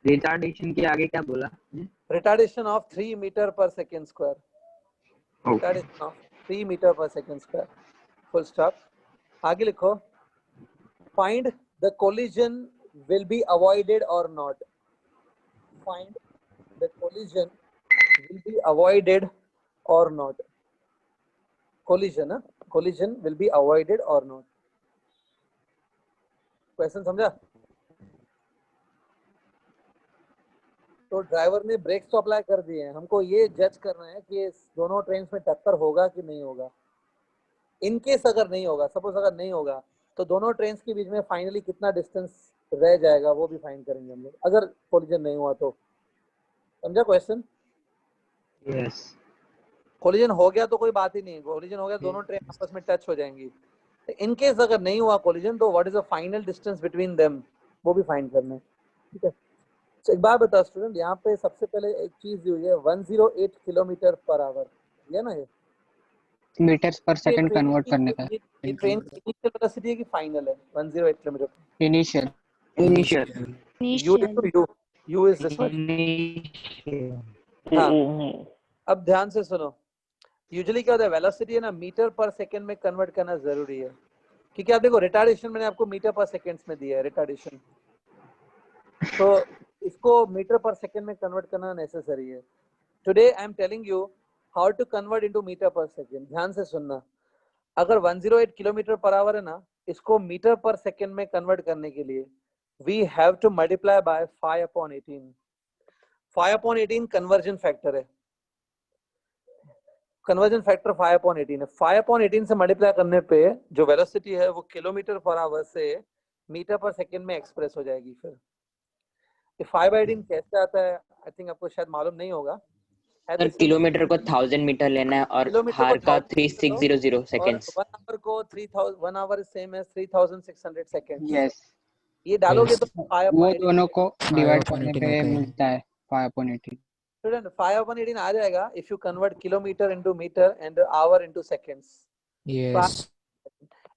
रिटार्डेशन के आगे क्या बोला? retardation of 3 meter per second square. Retardation of 3 meter per second square. Full stop. आगे लिखो. Find the collision will be avoided or not. Find the collision will be avoided or not. Collision, huh? Collision will be avoided or not. Question समझा? तो ड्राइवर ने ब्रेक्स तो अप्लाई कर दिए हैं, हमको ये जज करना है कि दोनों ट्रेन में टक्कर होगा कि नहीं होगा. इन केस अगर नहीं होगा, सपोज अगर नहीं होगा, तो दोनों ट्रेन के बीच में फाइनली कितना डिस्टेंस रह जाएगा वो भी फाइंड करेंगे हम लोग, अगर कोलिजन नहीं हुआ तो. समझा क्वेश्चन? यस. कोलिजन हो गया तो कोई बात ही नहीं है, कोलिजन हो गया दोनों ट्रेन आपस में टच हो जाएंगी. इन केस अगर नहीं हुआ कोलिजन तो what is the final distance between them, वो भी फाइंड करना है. ठीक है. तो एक बात बताओ स्टूडेंट, यहाँ पे सबसे पहले एक चीज दी हुई है 108 किलोमीटर पर आवर, ये ना, ये मीटर्स पर सेकंड कन्वर्ट करने का. ये ट्रेन की इनिशियल वेलोसिटी है कि फाइनल है 108 kilometre? Initial. You is this much. हाँ, अब ध्यान से सुनो. यूजुअली क्या होता है, वेलोसिटी है ना मीटर पर सेकंड में कन्वर्ट करना जरूरी है, क्योंकि आप देखो रिटार्डेशन मैंने आपको मीटर पर सेकंड्स में दिया है रिटार्डेशन, तो इसको मीटर पर सेकंड में कन्वर्ट करना नेसेसरी है. Today I am telling you how to convert into metre पर सेकंड. ध्यान से सुनना. अगर 108 किलोमीटर पर आवर है ना, इसको मीटर पर सेकंड में कन्वर्ट करने के लिए we have to multiply by 5/18. 5/18 conversion factor है. कन्वर्जन फैक्टर 5/18 है. 5/18 से मल्टीप्लाई करने पे जो वेलोसिटी है वो किलोमीटर पर आवर से मीटर पर सेकंड में एक्सप्रेस हो जाएगी. फिर 5/18 कैसे आता है, आई थिंक आपको शायद मालूम नहीं होगा. सर किलोमीटर को 1000 मीटर लेना है और हार का 3600 सेकंड्स. 1 आवर को 3000, 1 hour is same as 3600 seconds. Yes. ये डालोगे तो वो दोनों को डिवाइड करने पे मिलता है 5/18. स्टूडेंट 5/18 आ जाएगा if you convert kilometre into metre and hour into seconds. Yes.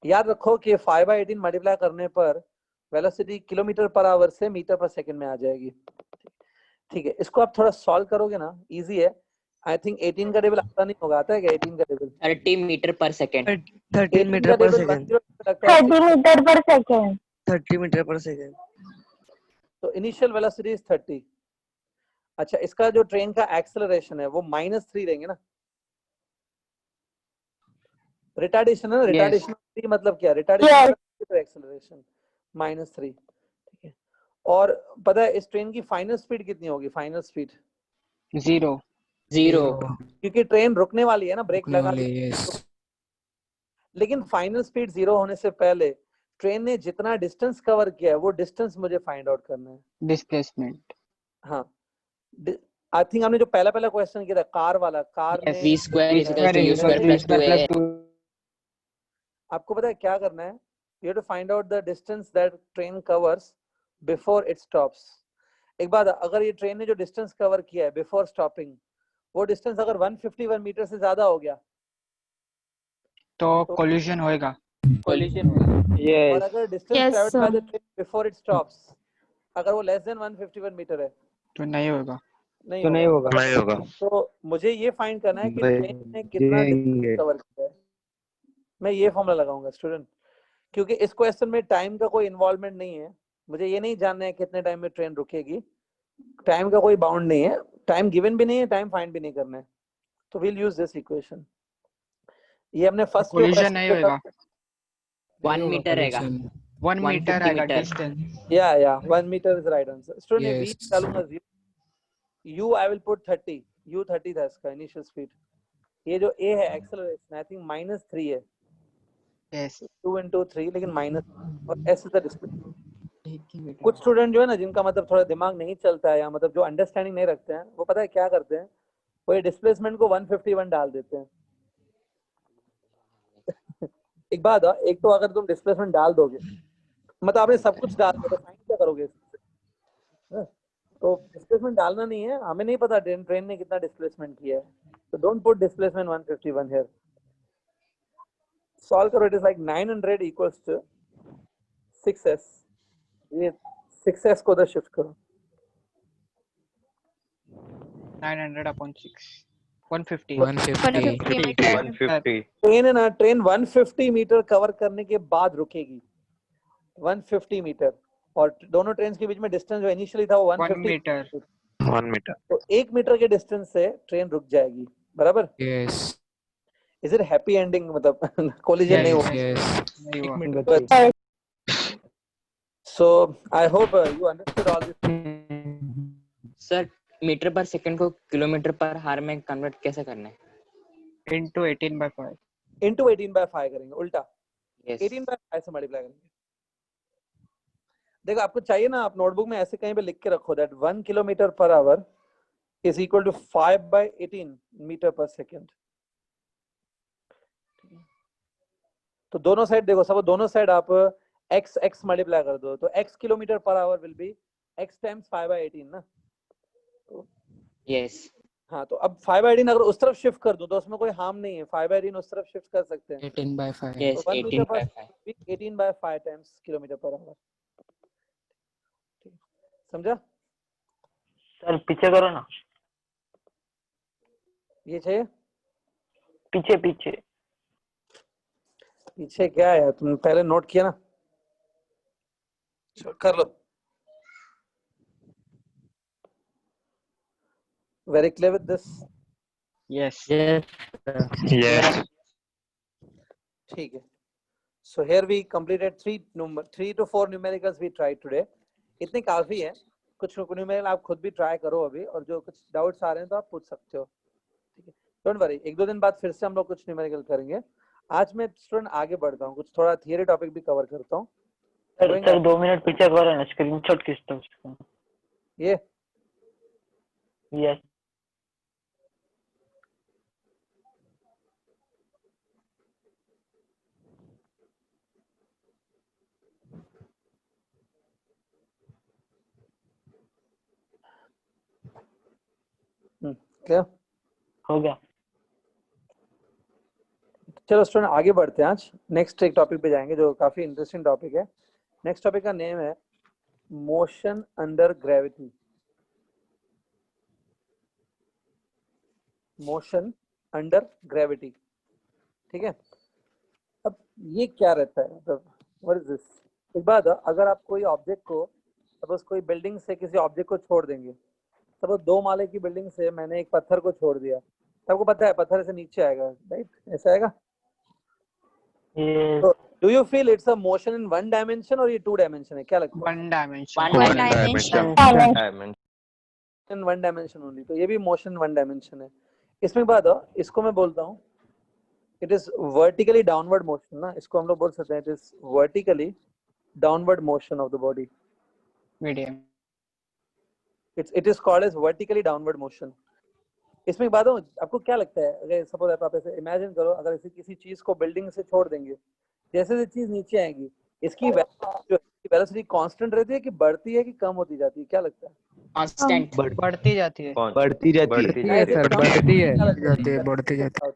याद रखो कि 5/18 मल्टीप्लाई करने पर वेलोसिटी किलोमीटर पर आवर से मीटर पर सेकंड में आ जाएगी. ठीक है, इसको आप थोड़ा सॉल्व करोगे ना, इजी है. आई थिंक 18 का टेबल आता नहीं होगा, आता है क्या 18 का टेबल? 30 मीटर पर सेकंड. 30 मीटर पर सेकंड. 30 मीटर पर सेकंड. 30 मीटर पर सेकंड. तो इनिशियल वेलोसिटी इज 30. अच्छा, इसका जो ट्रेन का एक्सेलरेशन है वो -3 रहेंगे ना. रिटार्डेशन है ना, रिटार्डेशन मतलब क्या, रिटार्डेशन तो एक्सेलरेशन -3. ठीक है. और पता है इस ट्रेन की फाइनल स्पीड कितनी होगी? Final speed 0. क्योंकि ट्रेन रुकने वाली है ना, ब्रेक लगा दी. Yes. लेकिन फाइनल स्पीड 0 होने से पहले ट्रेन ने जितना डिस्टेंस कवर किया है वो डिस्टेंस मुझे फाइंड आउट करना है. डिस्प्लेसमेंट. हाँ, आई थिंक हमने जो पहला क्वेश्चन किया था कार वाला, car v square is equal to u square plus 2a. आपको पता है क्या करना है? You have to find out the distance that train covers before it stops. एक बात, अगर ये ट्रेन ने जो डिस्टेंस कवर किया है बिफोर स्टॉपिंग, वो डिस्टेंस अगर 151 मीटर से ज्यादा हो गया तो कोलिजन होएगा. और अगर distance travelled by the train before it stops, अगर वो लेस देन 151 मीटर है तो नहीं होगा. नहीं होगा. तो मुझे ये फाइंड करना है कि ट्रेन ने कितना डिस्टेंस कवर किया है. मैं ये फॉर्मूला लगाऊंगा स्टूडेंट, क्योंकि इस क्वेश्चन में टाइम का कोई इन्वॉल्वमेंट नहीं है. मुझे ये नहीं जानना है कितने टाइम में ट्रेन रुकेगी. टाइम का कोई बाउंड नहीं है, टाइम गिवन भी नहीं है, टाइम फाइंड भी नहीं करना है. तो वील यूज दिस इक्वेशन. ये हमने फर्स्ट कोलिजन नहीं होएगा. 1 मीटर रहेगा. 1 मीटर आएगा डिस्टेंस. या 1 metre is right answer. Student v डालूंगा 0. u I will put 30. u 30 था इसका इनिशियल स्पीड. ये जो a है एक्सेलरेशन, आई थिंक -3 है. यस. 2 into 3, लेकिन माइनस, और s इज द डिस्प्लेसमेंट. कुछ स्टूडेंट जो है ना, जिनका मतलब थोड़ा दिमाग नहीं चलता है या मतलब जो अंडरस्टैंडिंग नहीं रखते हैं, वो पता है क्या करते हैं, वो ये डिस्प्लेसमेंट को 151 डाल देते हैं. एक बात है, एक तो अगर तुम डिस्प्लेसमेंट डाल दोगे, मतलब आपने सब कुछ डाल दिया, तो फाइंड क्या करोगे? तो डिस्प्लेसमेंट डालना नहीं है. हमें नहीं पता ट्रेन ने कितना डिस्प्लेसमेंट किया है, तो don't put displacement 151 here. Solve करो, it is like 900 equals to 6s, ये 6s को उधर शिफ्ट करो, 900 upon 6 150 150 मीटर 150 ट्रेन है ना, ट्रेन 150 मीटर कवर करने के बाद रुकेगी, 150 मीटर, और दोनों ट्रेन के बीच में डिस्टेंस जो इनिशियली था वो 1 150 मीटर 1 मीटर तो 1 मीटर के डिस्टेंस से ट्रेन रुक जाएगी, बराबर। yes is it happy ending, मतलब कोलिजन नहीं yes हुआ? yes नहीं हुआ। So I hope you understood all this. Sir metre पर सेकंड को किलोमीटर पर हार में कन्वर्ट कैसे करना है? into 18/5 इनटू 18/5 करेंगे, उल्टा यस 18/5 से मल्टीप्लाई करेंगे। देखो आपको चाहिए ना, आप नोटबुक में ऐसे कहीं पे लिख के रखो that 1 kilometre per hour is equal to 5/18 metre per second. तो दोनों साइड देखो, सब दोनों साइड आप x मल्टीप्लाई कर दो, तो x kilometre per our will be x times 5/18 ना। यस हाँ, तो अब 5/18 अगर उस तरफ शिफ्ट कर दूं तो उसमें कोई हार्म नहीं है, 5/18 उस तरफ शिफ्ट कर सकते हैं। 18/5 यस तो 1 मीटर पर 18/5 18/5 टाइम्स किलोमीटर पर आवर, समझा? सर पीछे करो ना, ये चाहिए? पीछे पीछे। पीछे क्या है, तुम पहले नोट किया ना, चलो कर लो। Very clear with this? yes yes ठीक है। So here we completed 3 to 4 numericals we tried today. इतने काफी है, कुछ न्यूमेरिकल आप खुद भी ट्राई करो अभी, और जो कुछ डाउट्स आ रहे हैं तो आप पूछ सकते हो, ठीक है? डोंट वरी, 1-2 दिन बाद फिर से हम लोग कुछ न्यूमेरिकल करेंगे। आज मैं स्टूडेंट आगे बढ़ता हूँ, कुछ थोड़ा थियरी टॉपिक भी कवर करता हूँ। सर 2 मिनट पीछे करो ना, स्क्रीनशॉट खींचता हूँ ये यस क्या हो गया। चलो स्टूडेंट आगे बढ़ते हैं, आज नेक्स्ट एक टॉपिक पे जाएंगे जो काफी इंटरेस्टिंग टॉपिक है। नेक्स्ट टॉपिक का नेम है motion under gravity. Motion under gravity, ठीक है? अब ये क्या रहता है, मतलब व्हाट इज दिस? एक बात है, अगर आप कोई ऑब्जेक्ट को, सपोज कोई बिल्डिंग से किसी ऑब्जेक्ट को छोड़ देंगे, सपोज 2 माले की बिल्डिंग से मैंने एक पत्थर को छोड़ दिया, तो आपको पता है पत्थर से नीचे आएगा, राइट? ऐसा आएगा। ये तो do you feel it's a motion in 1 dimension और ये 2 डायमेंशन है? क्या लगता है? 1 dimension One dimension इन 1 डायमेंशन ओनली, तो ये भी मोशन 1 डायमेंशन है। इसमें बात है, इसको मैं बोलता हूँ it is vertically downward motion ना, इसको हम लोग बोल सकते हैं it is vertically downward motion of the body. medium it is called as vertically downward motion. इसमें एक बात हो, आपको क्या लगता है, अगर सपोज आप ऐसे इमेजिन करो, अगर इसे किसी चीज को बिल्डिंग से छोड़ देंगे, जैसे जैसे चीज नीचे आएगी, इसकी वेलोसिटी कांस्टेंट रहती है कि बढ़ती है कि कम होती जाती है? क्या लगता है? कांस्टेंट बढ़ती जाती है बढ़ती जाती है सर बढ़ती है बढ़ती जाती है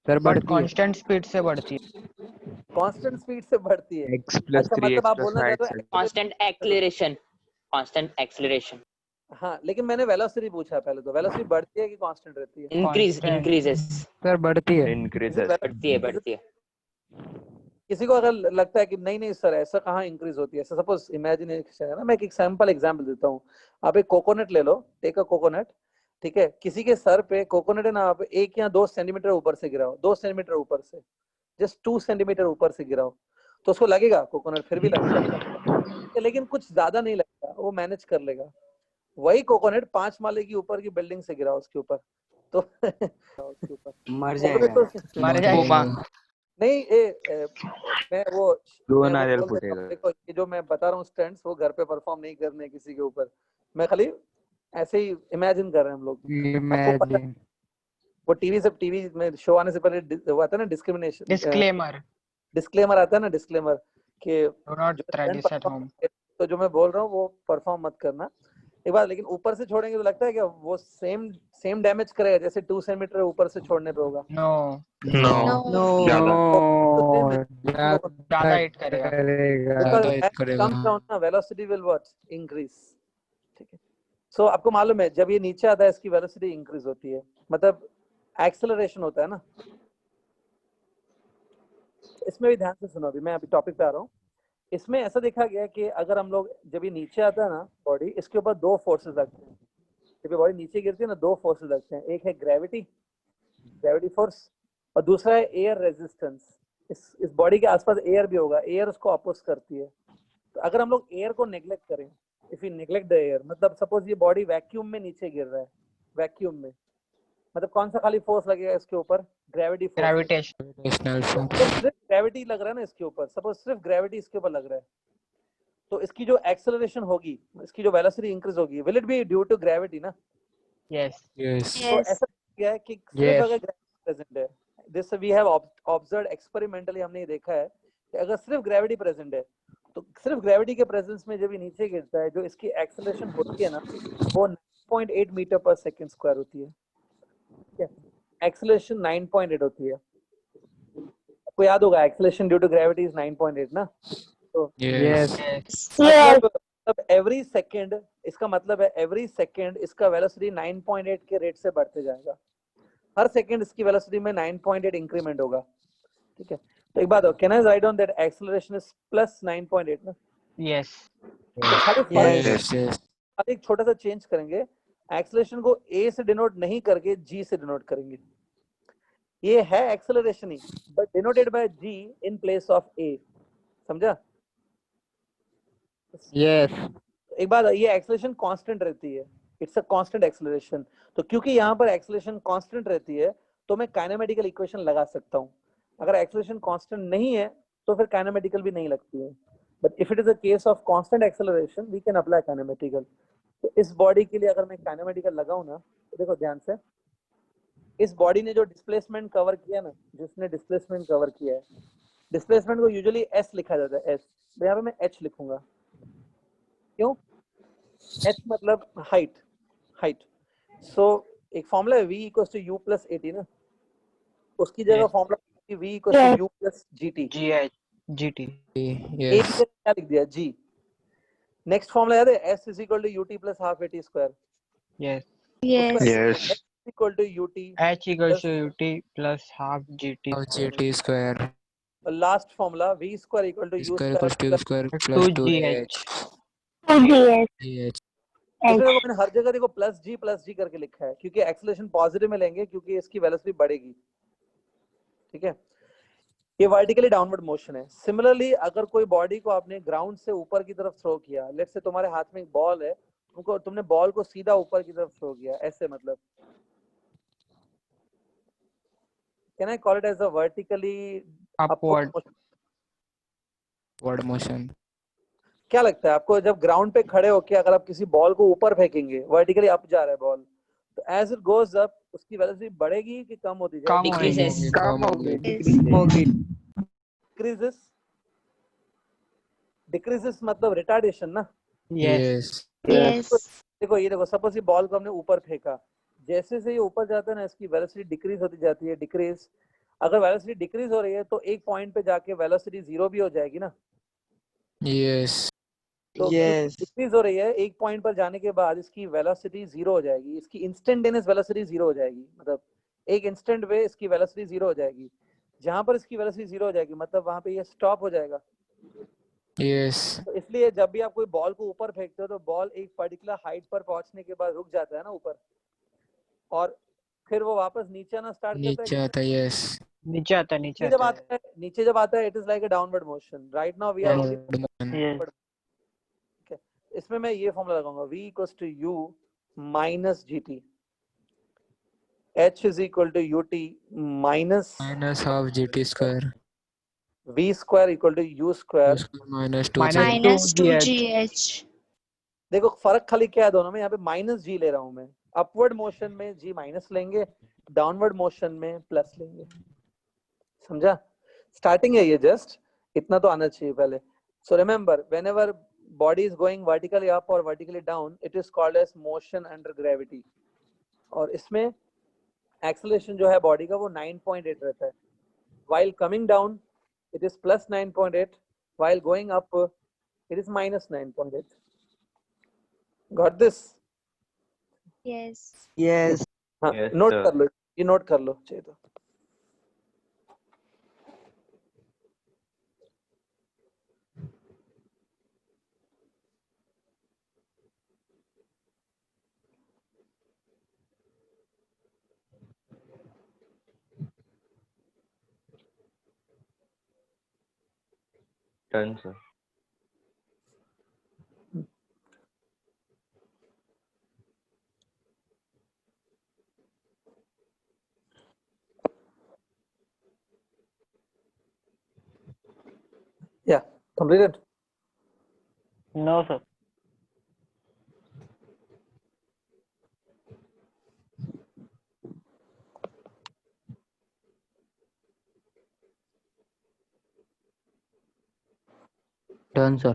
सर बट बढ़ती है कांस्टेंट स्पीड से बढ़ती है कांस्टेंट स्पीड से बढ़ती है। x plus अच्छा, 3 मतलब x आप plus बोलना 5 चाहते हो कांस्टेंट एक्सीलरेशन कांस्टेंट एक्सीलरेशन हाँ, लेकिन मैंने वेलोसिटी पूछा पहले, तो वेलोसिटी बढ़ती है कि कांस्टेंट रहती है? Constant. इंक्रीजेस सर बढ़ती है increases बढ़ती है किसी को अगर लगता है कि नहीं नहीं सर ऐसा कहाँ इंक्रीज होती है, सपोज इमेजिनेशन है ना, मैं एक एग्जांपल देता हूँ। आप एक कोकोनट ले लो, टेक अ कोकोनट, ठीक है? किसी के सर पे कोकोनट है ना, आप 1 या 2 सेंटीमीटर ऊपर से गिराओ, 2 सेंटीमीटर ऊपर से, जस्ट 2 सेंटीमीटर ऊपर से गिराओ, तो उसको लगेगा, कोकोनट फिर भी लगेगा, लेकिन कुछ ज्यादा नहीं लगता, वो मैनेज कर लेगा। वही कोकोनट 5 माले की ऊपर की बिल्डिंग से गिरा उसके ऊपर, तो उसके ऊपर मर जाएगा। मर जाएगा नहीं मैं वो दो मैं वो नारियल बोल देता फूटेगा। हूँ, देखो ये जो मैं बता रहा हूँ स्टंट्स, वो घर पे परफॉर्म नहीं करने किसी के ऊपर, मैं खाली ऐसे ही इमेजिन कर रहे हैं हम लोग। आपको पता है, इमेजिन वो टीवी में शो आने से पहले वो आता है ना, डिस्क्रिमिनेशन डिस्क्लेमर आता है ना, डिस्क्लेमर कि डू नॉट जो try stunt this eight perform home तो जो मैं बोल रहा हूँ वो परफॉर्म मत करना। एक बार, लेकिन ऊपर से छोड़ेंगे तो लगता है क्या वो सेम डैमेज करेगा जैसे 2 सेंटीमीटर ऊपर से छोड़ने पे होगा? No No. No. ज्यादा ज्यादा हिट करेगा। Because as it comes down ना velocity will what? Increase. ठीक है। So आपको मालूम है जब ये नीचे आता है इसकी velocity increase होती है, मतलब acceleration होता है ना। इसमें भी ध्यान से सुनो, अभी मैं अभी टॉपिक पे आ रहा हूँ। इसमें ऐसा देखा गया कि अगर हम लोग जब ये नीचे आता है ना बॉडी, इसके ऊपर 2 फोर्सेस लगते हैं। जब ये बॉडी नीचे गिरती है ना 2 फोर्सेस लगते हैं, एक है ग्रेविटी फोर्स और दूसरा है एयर रेजिस्टेंस। इस बॉडी के आसपास एयर भी होगा, एयर उसको अपोज करती है। तो अगर हम लोग एयर को नेग्लेक्ट करें, if you neglect the air, मतलब सपोज ये बॉडी वैक्यूम में नीचे गिर रहा है, वैक्यूम में मतलब कौन सा खाली फोर्स लगेगा इसके ऊपर? Gravity force. ग्रेविटेशनल तो सिर्फ ग्रेविटी लग रहा है ना इसके ऊपर, सपोज सिर्फ ग्रेविटी इसके ऊपर लग रहा है, तो इसकी जो एक्सेलरेशन होगी, इसकी जो वेलोसिटी इंक्रीज होगी, will it be due to gravity ना? यस तो ऐसा किया है कि सिर्फ अगर ग्रेविटी प्रेजेंट है, this we have observed experimentally, हमने ये देखा है कि अगर सिर्फ ग्रेविटी प्रेजेंट है तो सिर्फ ग्रेविटी के प्रेजेंस में जब ये नीचे गिरता है, जो इसकी एक्सेलरेशन होती है ना वो 9.8 मीटर पर सेकंड स्क्वायर होती है। ठीक है, एक्सेलरेशन 9.8 होती है। आपको याद होगा acceleration due to gravity is 9.8 ना? तो मतलब एवरी सेकंड, इसका मतलब है एवरी सेकंड इसका वेलोसिटी 9.8 के रेट से बढ़ते जाएगा। हर सेकंड इसकी वेलोसिटी में 9.8 इंक्रीमेंट होगा। ठीक है, तो एक बात हो, can I write down that acceleration is plus 9.8 ना? यस खाली एक छोटा सा चेंज करेंगे, एक्सेलरेशन को a से डिनोट नहीं करके g से डिनोट करेंगे। ये है acceleration he, but denoted by g in place of a। समझा? यस एक बात, ये एक्सेलरेशन कांस्टेंट रहती है, इट्स अ कांस्टेंट एक्सेलरेशन। तो क्योंकि यहाँ पर एक्सेलरेशन कांस्टेंट रहती है तो मैं काइनेमेटिकल इक्वेशन लगा सकता हूँ। अगर एक्सेलरेशन कांस्टेंट नहीं है तो फिर काइनेमेटिकल भी नहीं लगती है, but if it is a case of constant acceleration we can apply kinematical. तो इस बॉडी के लिए अगर मैं काइनेमेटिकल लगाऊं ना, तो देखो ध्यान से, इस बॉडी ने जो डिस्प्लेसमेंट कवर किया ना, जिसने डिस्प्लेसमेंट कवर किया है, डिस्प्लेसमेंट को यूजुअली एस लिखा जाता है, एस। तो यहाँ पे मैं एच लिखूंगा। क्यों? एच मतलब हाइट। सो एक फॉर्मूला है v equals to u plus at ना, उसकी जगह formula v equals to u plus gt। GT a की जगह क्या लिख दिया? g। नेक्स्ट फॉर्मूला याद है? s is equal to ut plus half at square. Yes Yes. s equal to ut H equals to UT plus half GT square और last formula v square equal to u square square plus 2GH इसमें देखो मैंने हर जगह देखो प्लस जी करके लिखा है, क्योंकि एक्सेलरेशन पॉजिटिव में लेंगे क्योंकि इसकी वेलोसिटी बढ़ेगी। ठीक है, ये वर्टिकली डाउनवर्ड मोशन है। सिमिलरली अगर कोई बॉडी को आपने ग्राउंड से ऊपर की तरफ थ्रो किया, लेट्स से तुम्हारे हाथ में एक बॉल है, तुमने बॉल को सीधा ऊपर की तरफ थ्रो किया ऐसे, मतलब can I call it as a vertically upward motion. क्या लगता है आपको, जब ग्राउंड पे खड़े होके अगर आप किसी बॉल को ऊपर फेंकेंगे, वर्टिकली अप जा रहा है बॉल, तो एज इट गोज अप उसकी वेलोसिटी बढ़ेगी कि कम होती जाएगी? कम डिक्रीजेस मतलब रिटार्डेशन ना? yes देखो ये देखो, सपोज ये बॉल को हमने ऊपर फेंका, जैसे से ये ऊपर जाता है ना इसकी वेलोसिटी डिक्रीज होती जाती है। डिक्रीज, अगर वेलोसिटी डिक्रीज हो रही है तो एक पॉइंट पे जाके वेलोसिटी 0 भी हो जाएगी ना? तो डिक्रीज हो रही है, एक पॉइंट पर जाने के बाद इसकी वेलोसिटी 0 हो जाएगी, इसकी इंस्टेंटेनियस वेलोसिटी 0 हो जाएगी, मतलब एक इंस्टेंट में इसकी वेलोसिटी 0 हो जाएगी। जहां पर इसकी वेलोसिटी 0 हो जाएगी मतलब वहां पे ये स्टॉप हो जाएगा। तो इसलिए जब भी आप कोई बॉल को ऊपर फेंकते हो तो बॉल एक पर्टिकुलर हाइट पर पहुंचने के बाद रुक जाता है ना ऊपर, और फिर वो वापस नीचे आना स्टार्ट करता है। नीचे आता है नीचे जब आता है it is like a downward motion. Right now we are इसमें मैं ये फॉर्मूला लगाऊंगा, v equals to u minus gt, h is equal to ut minus half GT square, v square equal to u स्क्वायर माइनस 2GH। देखो फर्क खाली क्या है दोनों में, यहाँ पे माइनस g ले रहा हूं मैं, अपवर्ड मोशन में g माइनस लेंगे, डाउनवर्ड मोशन में प्लस लेंगे। समझा? स्टार्टिंग है ये, जस्ट इतना तो आना चाहिए पहले। So remember, whenever body is going vertically up or vertically down, it is called as motion under gravity. और इसमें acceleration जो है body का वो 9.8 रहता है. While coming down, it is plus 9.8. While going up, it is minus 9.8. Got this? Yes. Yes. हाँ, Yes, नोट sir. कर लो, ये नोट कर लो चाहिए तो. Done, sir. Yeah, completed. No, sir. Done, sir.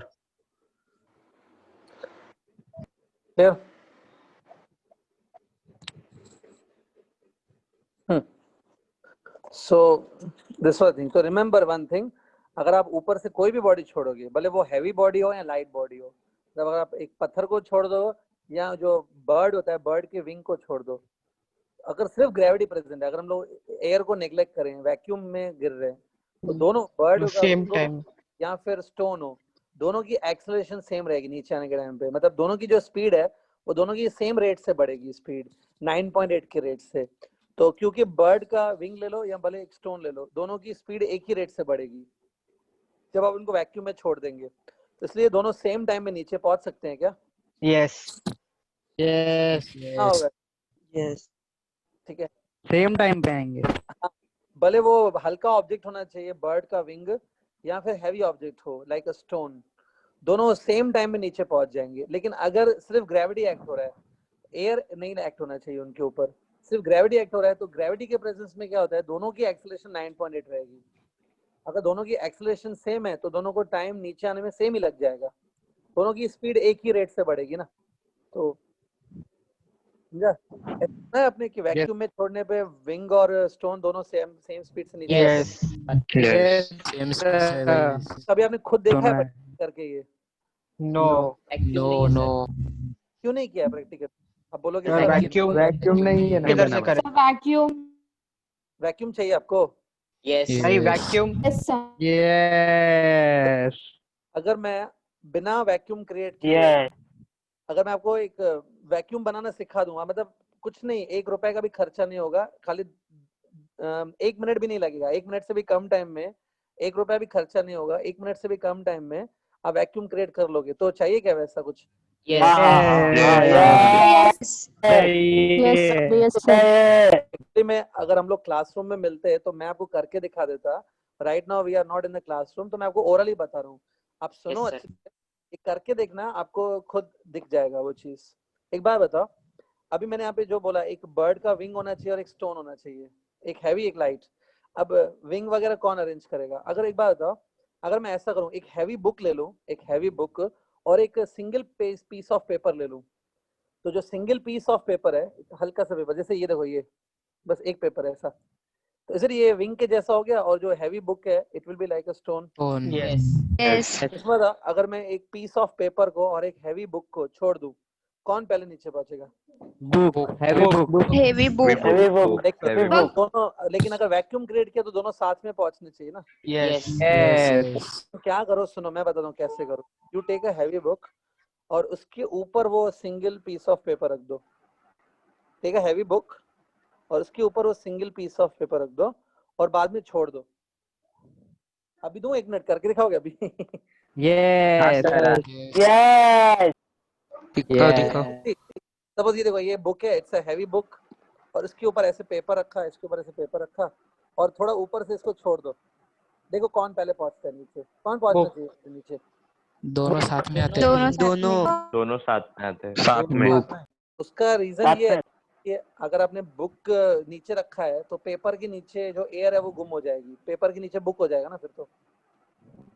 Clear? So this was thing. So remember one thing. अगर आप ऊपर से कोई भी बॉडी छोड़ोगे, भले वो हैवी बॉडी हो या लाइट बॉडी हो, जब अगर आप एक पत्थर को छोड़ दो या जो बर्ड होता है, बर्ड के विंग को छोड़ दो, अगर सिर्फ ग्रेविटी प्रेजेंट है, अगर हम लोग एयर को नेग्लेक्ट करें, वैक्यूम में गिर रहे हैं, तो दोनों बर्ड सेम टाइम या फिर स्टोन हो, दोनों की एक्सेलरेशन सेम रहेगी नीचे आने के टाइम पे. मतलब दोनों की जो स्पीड है वो दोनों की सेम रेट से बढ़ेगी, स्पीड 9.8 के रेट से. तो क्योंकि बर्ड का विंग ले लो या भले एक स्टोन ले लो, दोनों की स्पीड एक ही रेट से बढ़ेगी जब आप उनको वैक्यूम में छोड़ देंगे. तो इसलिए दोनों सेम टाइम में नीचे पहुंच सकते हैं क्या? Yes Yes. हाँ होगा, Yes. ठीक है. सेम टाइम पे आएंगे. भले वो हल्का ऑब्जेक्ट होना चाहिए, बर्ड का विंग, या फिर हैवी ऑब्जेक्ट हो लाइक अ स्टोन, दोनों सेम टाइम में नीचे पहुंच जाएंगे. लेकिन अगर सिर्फ ग्रेविटी एक्ट हो रहा है, एयर नहीं एक्ट होना चाहिए उनके ऊपर, सिर्फ ग्रेविटी एक्ट हो रहा है, तो ग्रेविटी के प्रेजेंस में क्या होता है, दोनों की एक्सेलरेशन 9.8 रहेगी. अगर दोनों की एक्सेलरेशन सेम है तो दोनों को टाइम नीचे आने में सेम ही लग जाएगा, दोनों की स्पीड एक ही रेट से बढ़ेगी ना. तो समझा है अपने कि वैक्यूम में छोड़ने पे विंग और स्टोन दोनों सेम स्पीड से नीचे आते हैं. Yes. Same space है भाई. कभी आपने खुद देखा है दोनों है. practice करके? ये नो No, no. क्यों नहीं किया प्रैक्टिकल? अब बोलोगे सर वैक्यूम नहीं है ना. किधर से करें? वैक्यूम. वैक्यूम चाहिए आपको. Yes. भाई Yes. Vacuum. Yes sir. Yes. अगर मैं बिना वैक्यूम क्रिएट किए, Yes. अगर मैं आपको एक वैक्यूम बनाना सिखा दूंगा, मतलब कुछ नहीं, 1 रुपए का भी खर्चा नहीं होगा, खाली 1 मिनट भी नहीं लगेगा, 1 मिनट से भी कम टाइम में, 1 रुपया भी खर्चा नहीं होगा, 1 मिनट से भी कम टाइम में आप वैक्यूम क्रिएट कर लोगे. तो चाहिए क्या वैसा कुछ? Yes. Yes. Yes, sir. Actually में अगर हम लोग क्लासरूम में मिलते हैं तो मैं आपको करके दिखा देता. Right now we are not in the classroom, तो मैं आपको ओरली बता रहा हूँ, आप सुनो Yes, sir. अच्छे से, ये करके देखना, आपको खुद दिख जाएगा वो चीज. एक बात बताओ, अभी मैंने यहाँ पे जो बोला, एक बर्ड का विंग होना चाहिए और एक स्टोन होना चाहिए, एक हैवी एक लाइट. अब विंग वगैरह कौन अरेंज करेगा? अगर एक बात बताओ, अगर मैं ऐसा करूँ, एक हैवी बुक ले लूँ, एक हैवी बुक और एक सिंगल पीस ऑफ पेपर ले लूँ, तो जो सिंगल पीस ऑफ पेपर है, हल्का सा पेपर, जैसे ये देखो, ये बस एक पेपर है ऐसा, तो इधर ये विंग के जैसा हो गया, और जो हैवी बुक है it will be like a stone. Phone. Yes. Yes. इसमें अगर मैं एक पीस ऑफ पेपर को और एक हैवी बुक को छोड़ दूं, कौन पहले नीचे पहुंचेगा? Book. Heavy book. Heavy book. Heavy book. लेकिन Heavy book. दोनों, लेकिन अगर वैक्यूम क्रिएट किया तो दोनों साथ में पहुंचने चाहिए ना. Yes. Yes. तो क्या करो, सुनो मैं बताता हूँ कैसे करो. You take a heavy book और उसके ऊपर वो सिंगल पीस ऑफ पेपर रख दो. टेक अ हैवी बुक और उसके ऊपर वो सिंगल पीस ऑफ पेपर रख दो और बाद में छोड़ दो. अभी दूं 1 मिनट करके दिखाओगे अभी? यस. Yes. दिखाओ. सपोज ये देखो, ये बुक है, इट्स अ हैवी बुक, और इसके ऊपर ऐसे पेपर रखा, इसके ऊपर ऐसे पेपर रखा, और थोड़ा ऊपर से इसको छोड़ दो. देखो कौन पहले पहुंचता है नीचे, कौन पहुंचना चाहिए नीचे? दोनों साथ में आते दोनों हैं. साथ में. दोनों साथ में आते हैं. साथ में. उसका रीजन ये है कि अगर आपने बुक नीचे रखा है तो पेपर के नीचे जो एयर है वो गुम हो जाएगी, पेपर के नीचे बुक हो जाएगा ना फिर तो.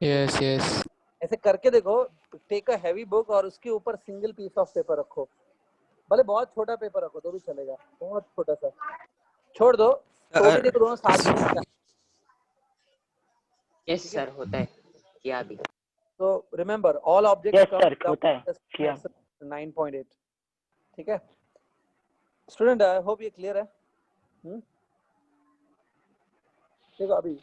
Yes, yes. ऐसे करके देखो, टेक अ हैवी बुक और उसके ऊपर सिंगल पीस ऑफ पेपर रखो, भले बहुत छोटा पेपर रखो तो भी चलेगा, बहुत छोटा सा छोड़ दो, तो भी देखो दोनों साथ में लिखना है। यस सर, होता है किया अभी। तो रिमेंबर ऑल ऑब्जेक्ट्स Yes, कम sir, होता है, किया। 9.8, ठीक है स्टूडेंट, आई होप ये क्लियर है। देखो अभी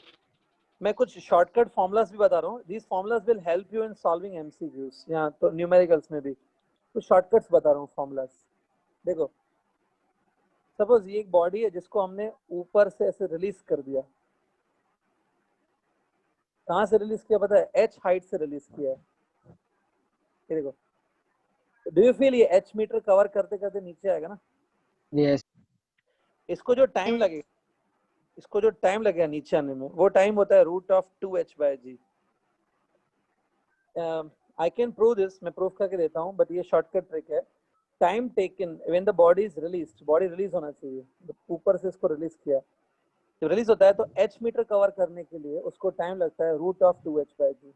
मैं कुछ शॉर्टकट फॉर्मूलाज भी बता रहा हूँ, these formulas will help you in solving MCQs, यहाँ तो न्यूमेरिकल्स में भी कुछ शॉर्टकट्स बता रहा हूँ फॉर्मूलाज। देखो सपोज ये एक बॉडी है जिसको हमने ऊपर से ऐसे रिलीज कर दिया, कहाँ से रिलीज किया पता है? h हाइट से रिलीज किया है। ये देखो, डू यू फील ये h मीटर कवर करते करते नीचे आएगा ना? यस इसको जो टाइम लगेगा, इसको जो टाइम लगेगा नीचे आने में, वो टाइम होता है √2h/g। I can prove this, मैं प्रूफ करके देता हूँ, बट ये शॉर्टकट ट्रिक है। Time taken when the body is released, body release होना चाहिए, ऊपर से इसको रिलीज किया, जब रिलीज होता है तो h मीटर कवर करने के लिए उसको टाइम लगता है √2h/g।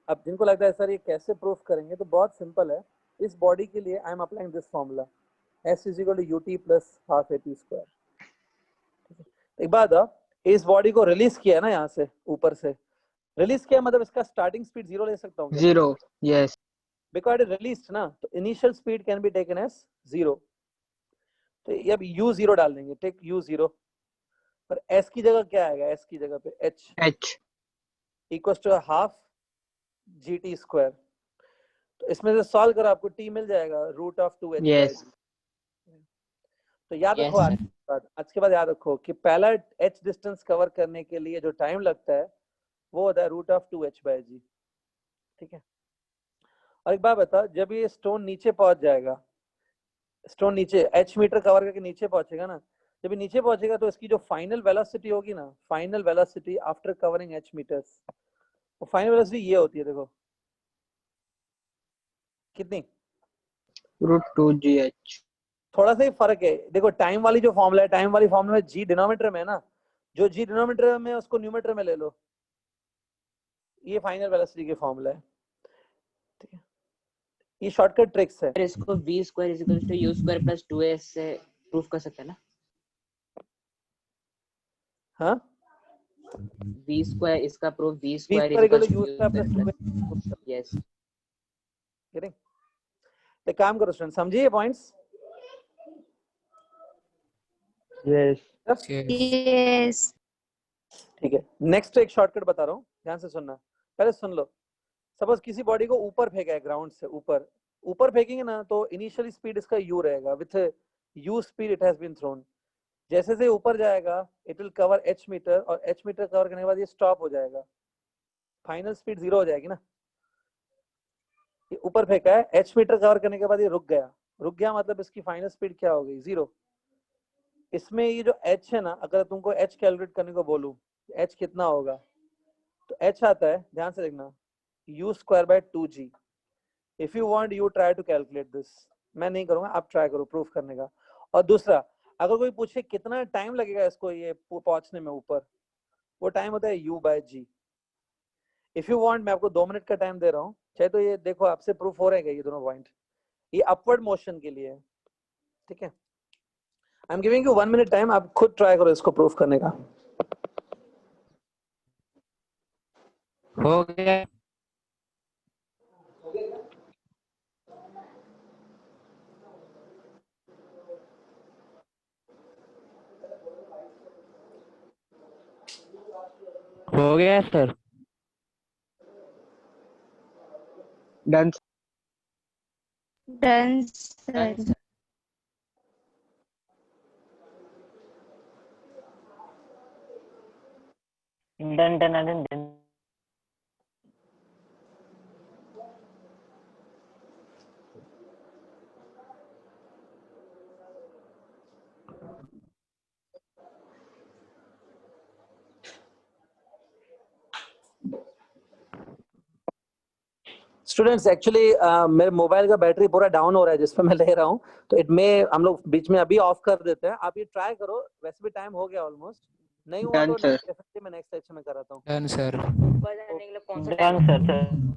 अब जिनको लगता है सर ये कैसे प्रूफ करेंगे, तो बहुत सिंपल है। इस बॉडी के लिए I am applying this formula, s = ut + ½ at²। एक बात है, इस बॉडी को रिलीज किया है ना, यहाँ से ऊपर से रिलीज किया, मतलब इसका स्टार्टिंग स्पीड 0 ले सकता हूँ क्या? 0 यस बिकॉज इट रिलीज्ड ना, तो initial speed can be taken as 0। तो अब u0 डाल देंगे, टेक u0, पर s की जगह क्या आएगा? s की जगह पे h = ½ gt²। तो इसमें से सॉल्व करो, आपको t मिल जाएगा √2h/g। यस तो याद Yes, रखो आज के बाद याद रखो कि पहला h डिस्टेंस कवर करने के लिए जो टाइम लगता है वो होता है √2h/g, ठीक है। और एक बात बता, जब ये स्टोन नीचे पहुंच जाएगा, स्टोन नीचे h मीटर कवर करके नीचे पहुंचेगा ना, जब ये नीचे पहुंचेगा तो इसकी जो फाइनल वेलोसिटी होगी ना, final velocity after covering h metres, वो फाइनल वेलोसिटी ये होती है, देखो कितनी, √2gh। थोड़ा सा ही फर्क है। देखो टाइम वाली जो फॉर्मूला है, टाइम वाली फॉर्मूला में g डिनोमिनेटर में है ना, जो g डिनोमिनेटर में है उसको न्यूमरेटर में ले लो, ये फाइनल वेलोसिटी की फॉर्मूला है, ठीक है। ये शॉर्टकट ट्रिक्स है। सर इसको v² = u² + 2s से प्रूफ कर सकते हैं ना? हाँ, v² इसका proof v² v² = u² + 2s। Yes getting? एक काम करो स्टूडेंट, समझिए ये पॉइंट्स? Yes. यस ठीक है, नेक्स्ट एक शॉर्टकट बता रहा हूँ, ध्यान से सुनना, पहले सुन लो। सपोज किसी बॉडी को ऊपर फेंका है, ग्राउंड से ऊपर फेंकेंगे ना, तो इनिशियली स्पीड इसका u रहेगा, with u speed it has been thrown. जैसे से ऊपर जाएगा it will cover h metre, और h मीटर कवर करने के बाद ये स्टॉप हो जाएगा, फाइनल स्पीड 0 हो जाएगी ना। ये ऊपर फेंका है, h मीटर कवर करने के बाद ये रुक गया मतलब इसकी फाइनल स्पीड क्या हो गई? 0। इसमें ये जो h है ना, अगर तुमको h कैलकुलेट करने को बोलूं, h कितना होगा, तो h आता है, ध्यान से देखना, u²/2g। If you want you try to calculate this, मैं नहीं करूंगा, आप ट्राई करो प्रूफ करने का। और दूसरा, अगर कोई पूछे कितना टाइम लगेगा इसको ये पहुंचने में ऊपर, वो टाइम होता है u/g। इफ यू वांट मैं आपको 2 मिनट का टाइम दे रहा हूँ, चाहे तो ये देखो आपसे प्रूफ हो रहेगा ये दोनों पॉइंट, ये अपवर्ड मोशन के लिए है, ठीक है। I am giving you 1 minute time, आप खुद ट्राई करो इसको प्रूफ करने का। हो गया। हो गया sir. Done done sir. Done. Students actually मेरे मोबाइल का बैटरी पूरा डाउन हो रहा है जिस पे मैं ले रहा हूँ, तो इट में हम लोग बीच में अभी ऑफ कर देते हैं। आप ये ट्राई करो, वैसे भी टाइम हो गया ऑलमोस्ट, नहीं हुआ Done, तो sir. डेफिनेटली मैं नेक्स्ट सेक्शन में कराता हूँ। Done sir. ऊपर जाने के लिए कौन सा time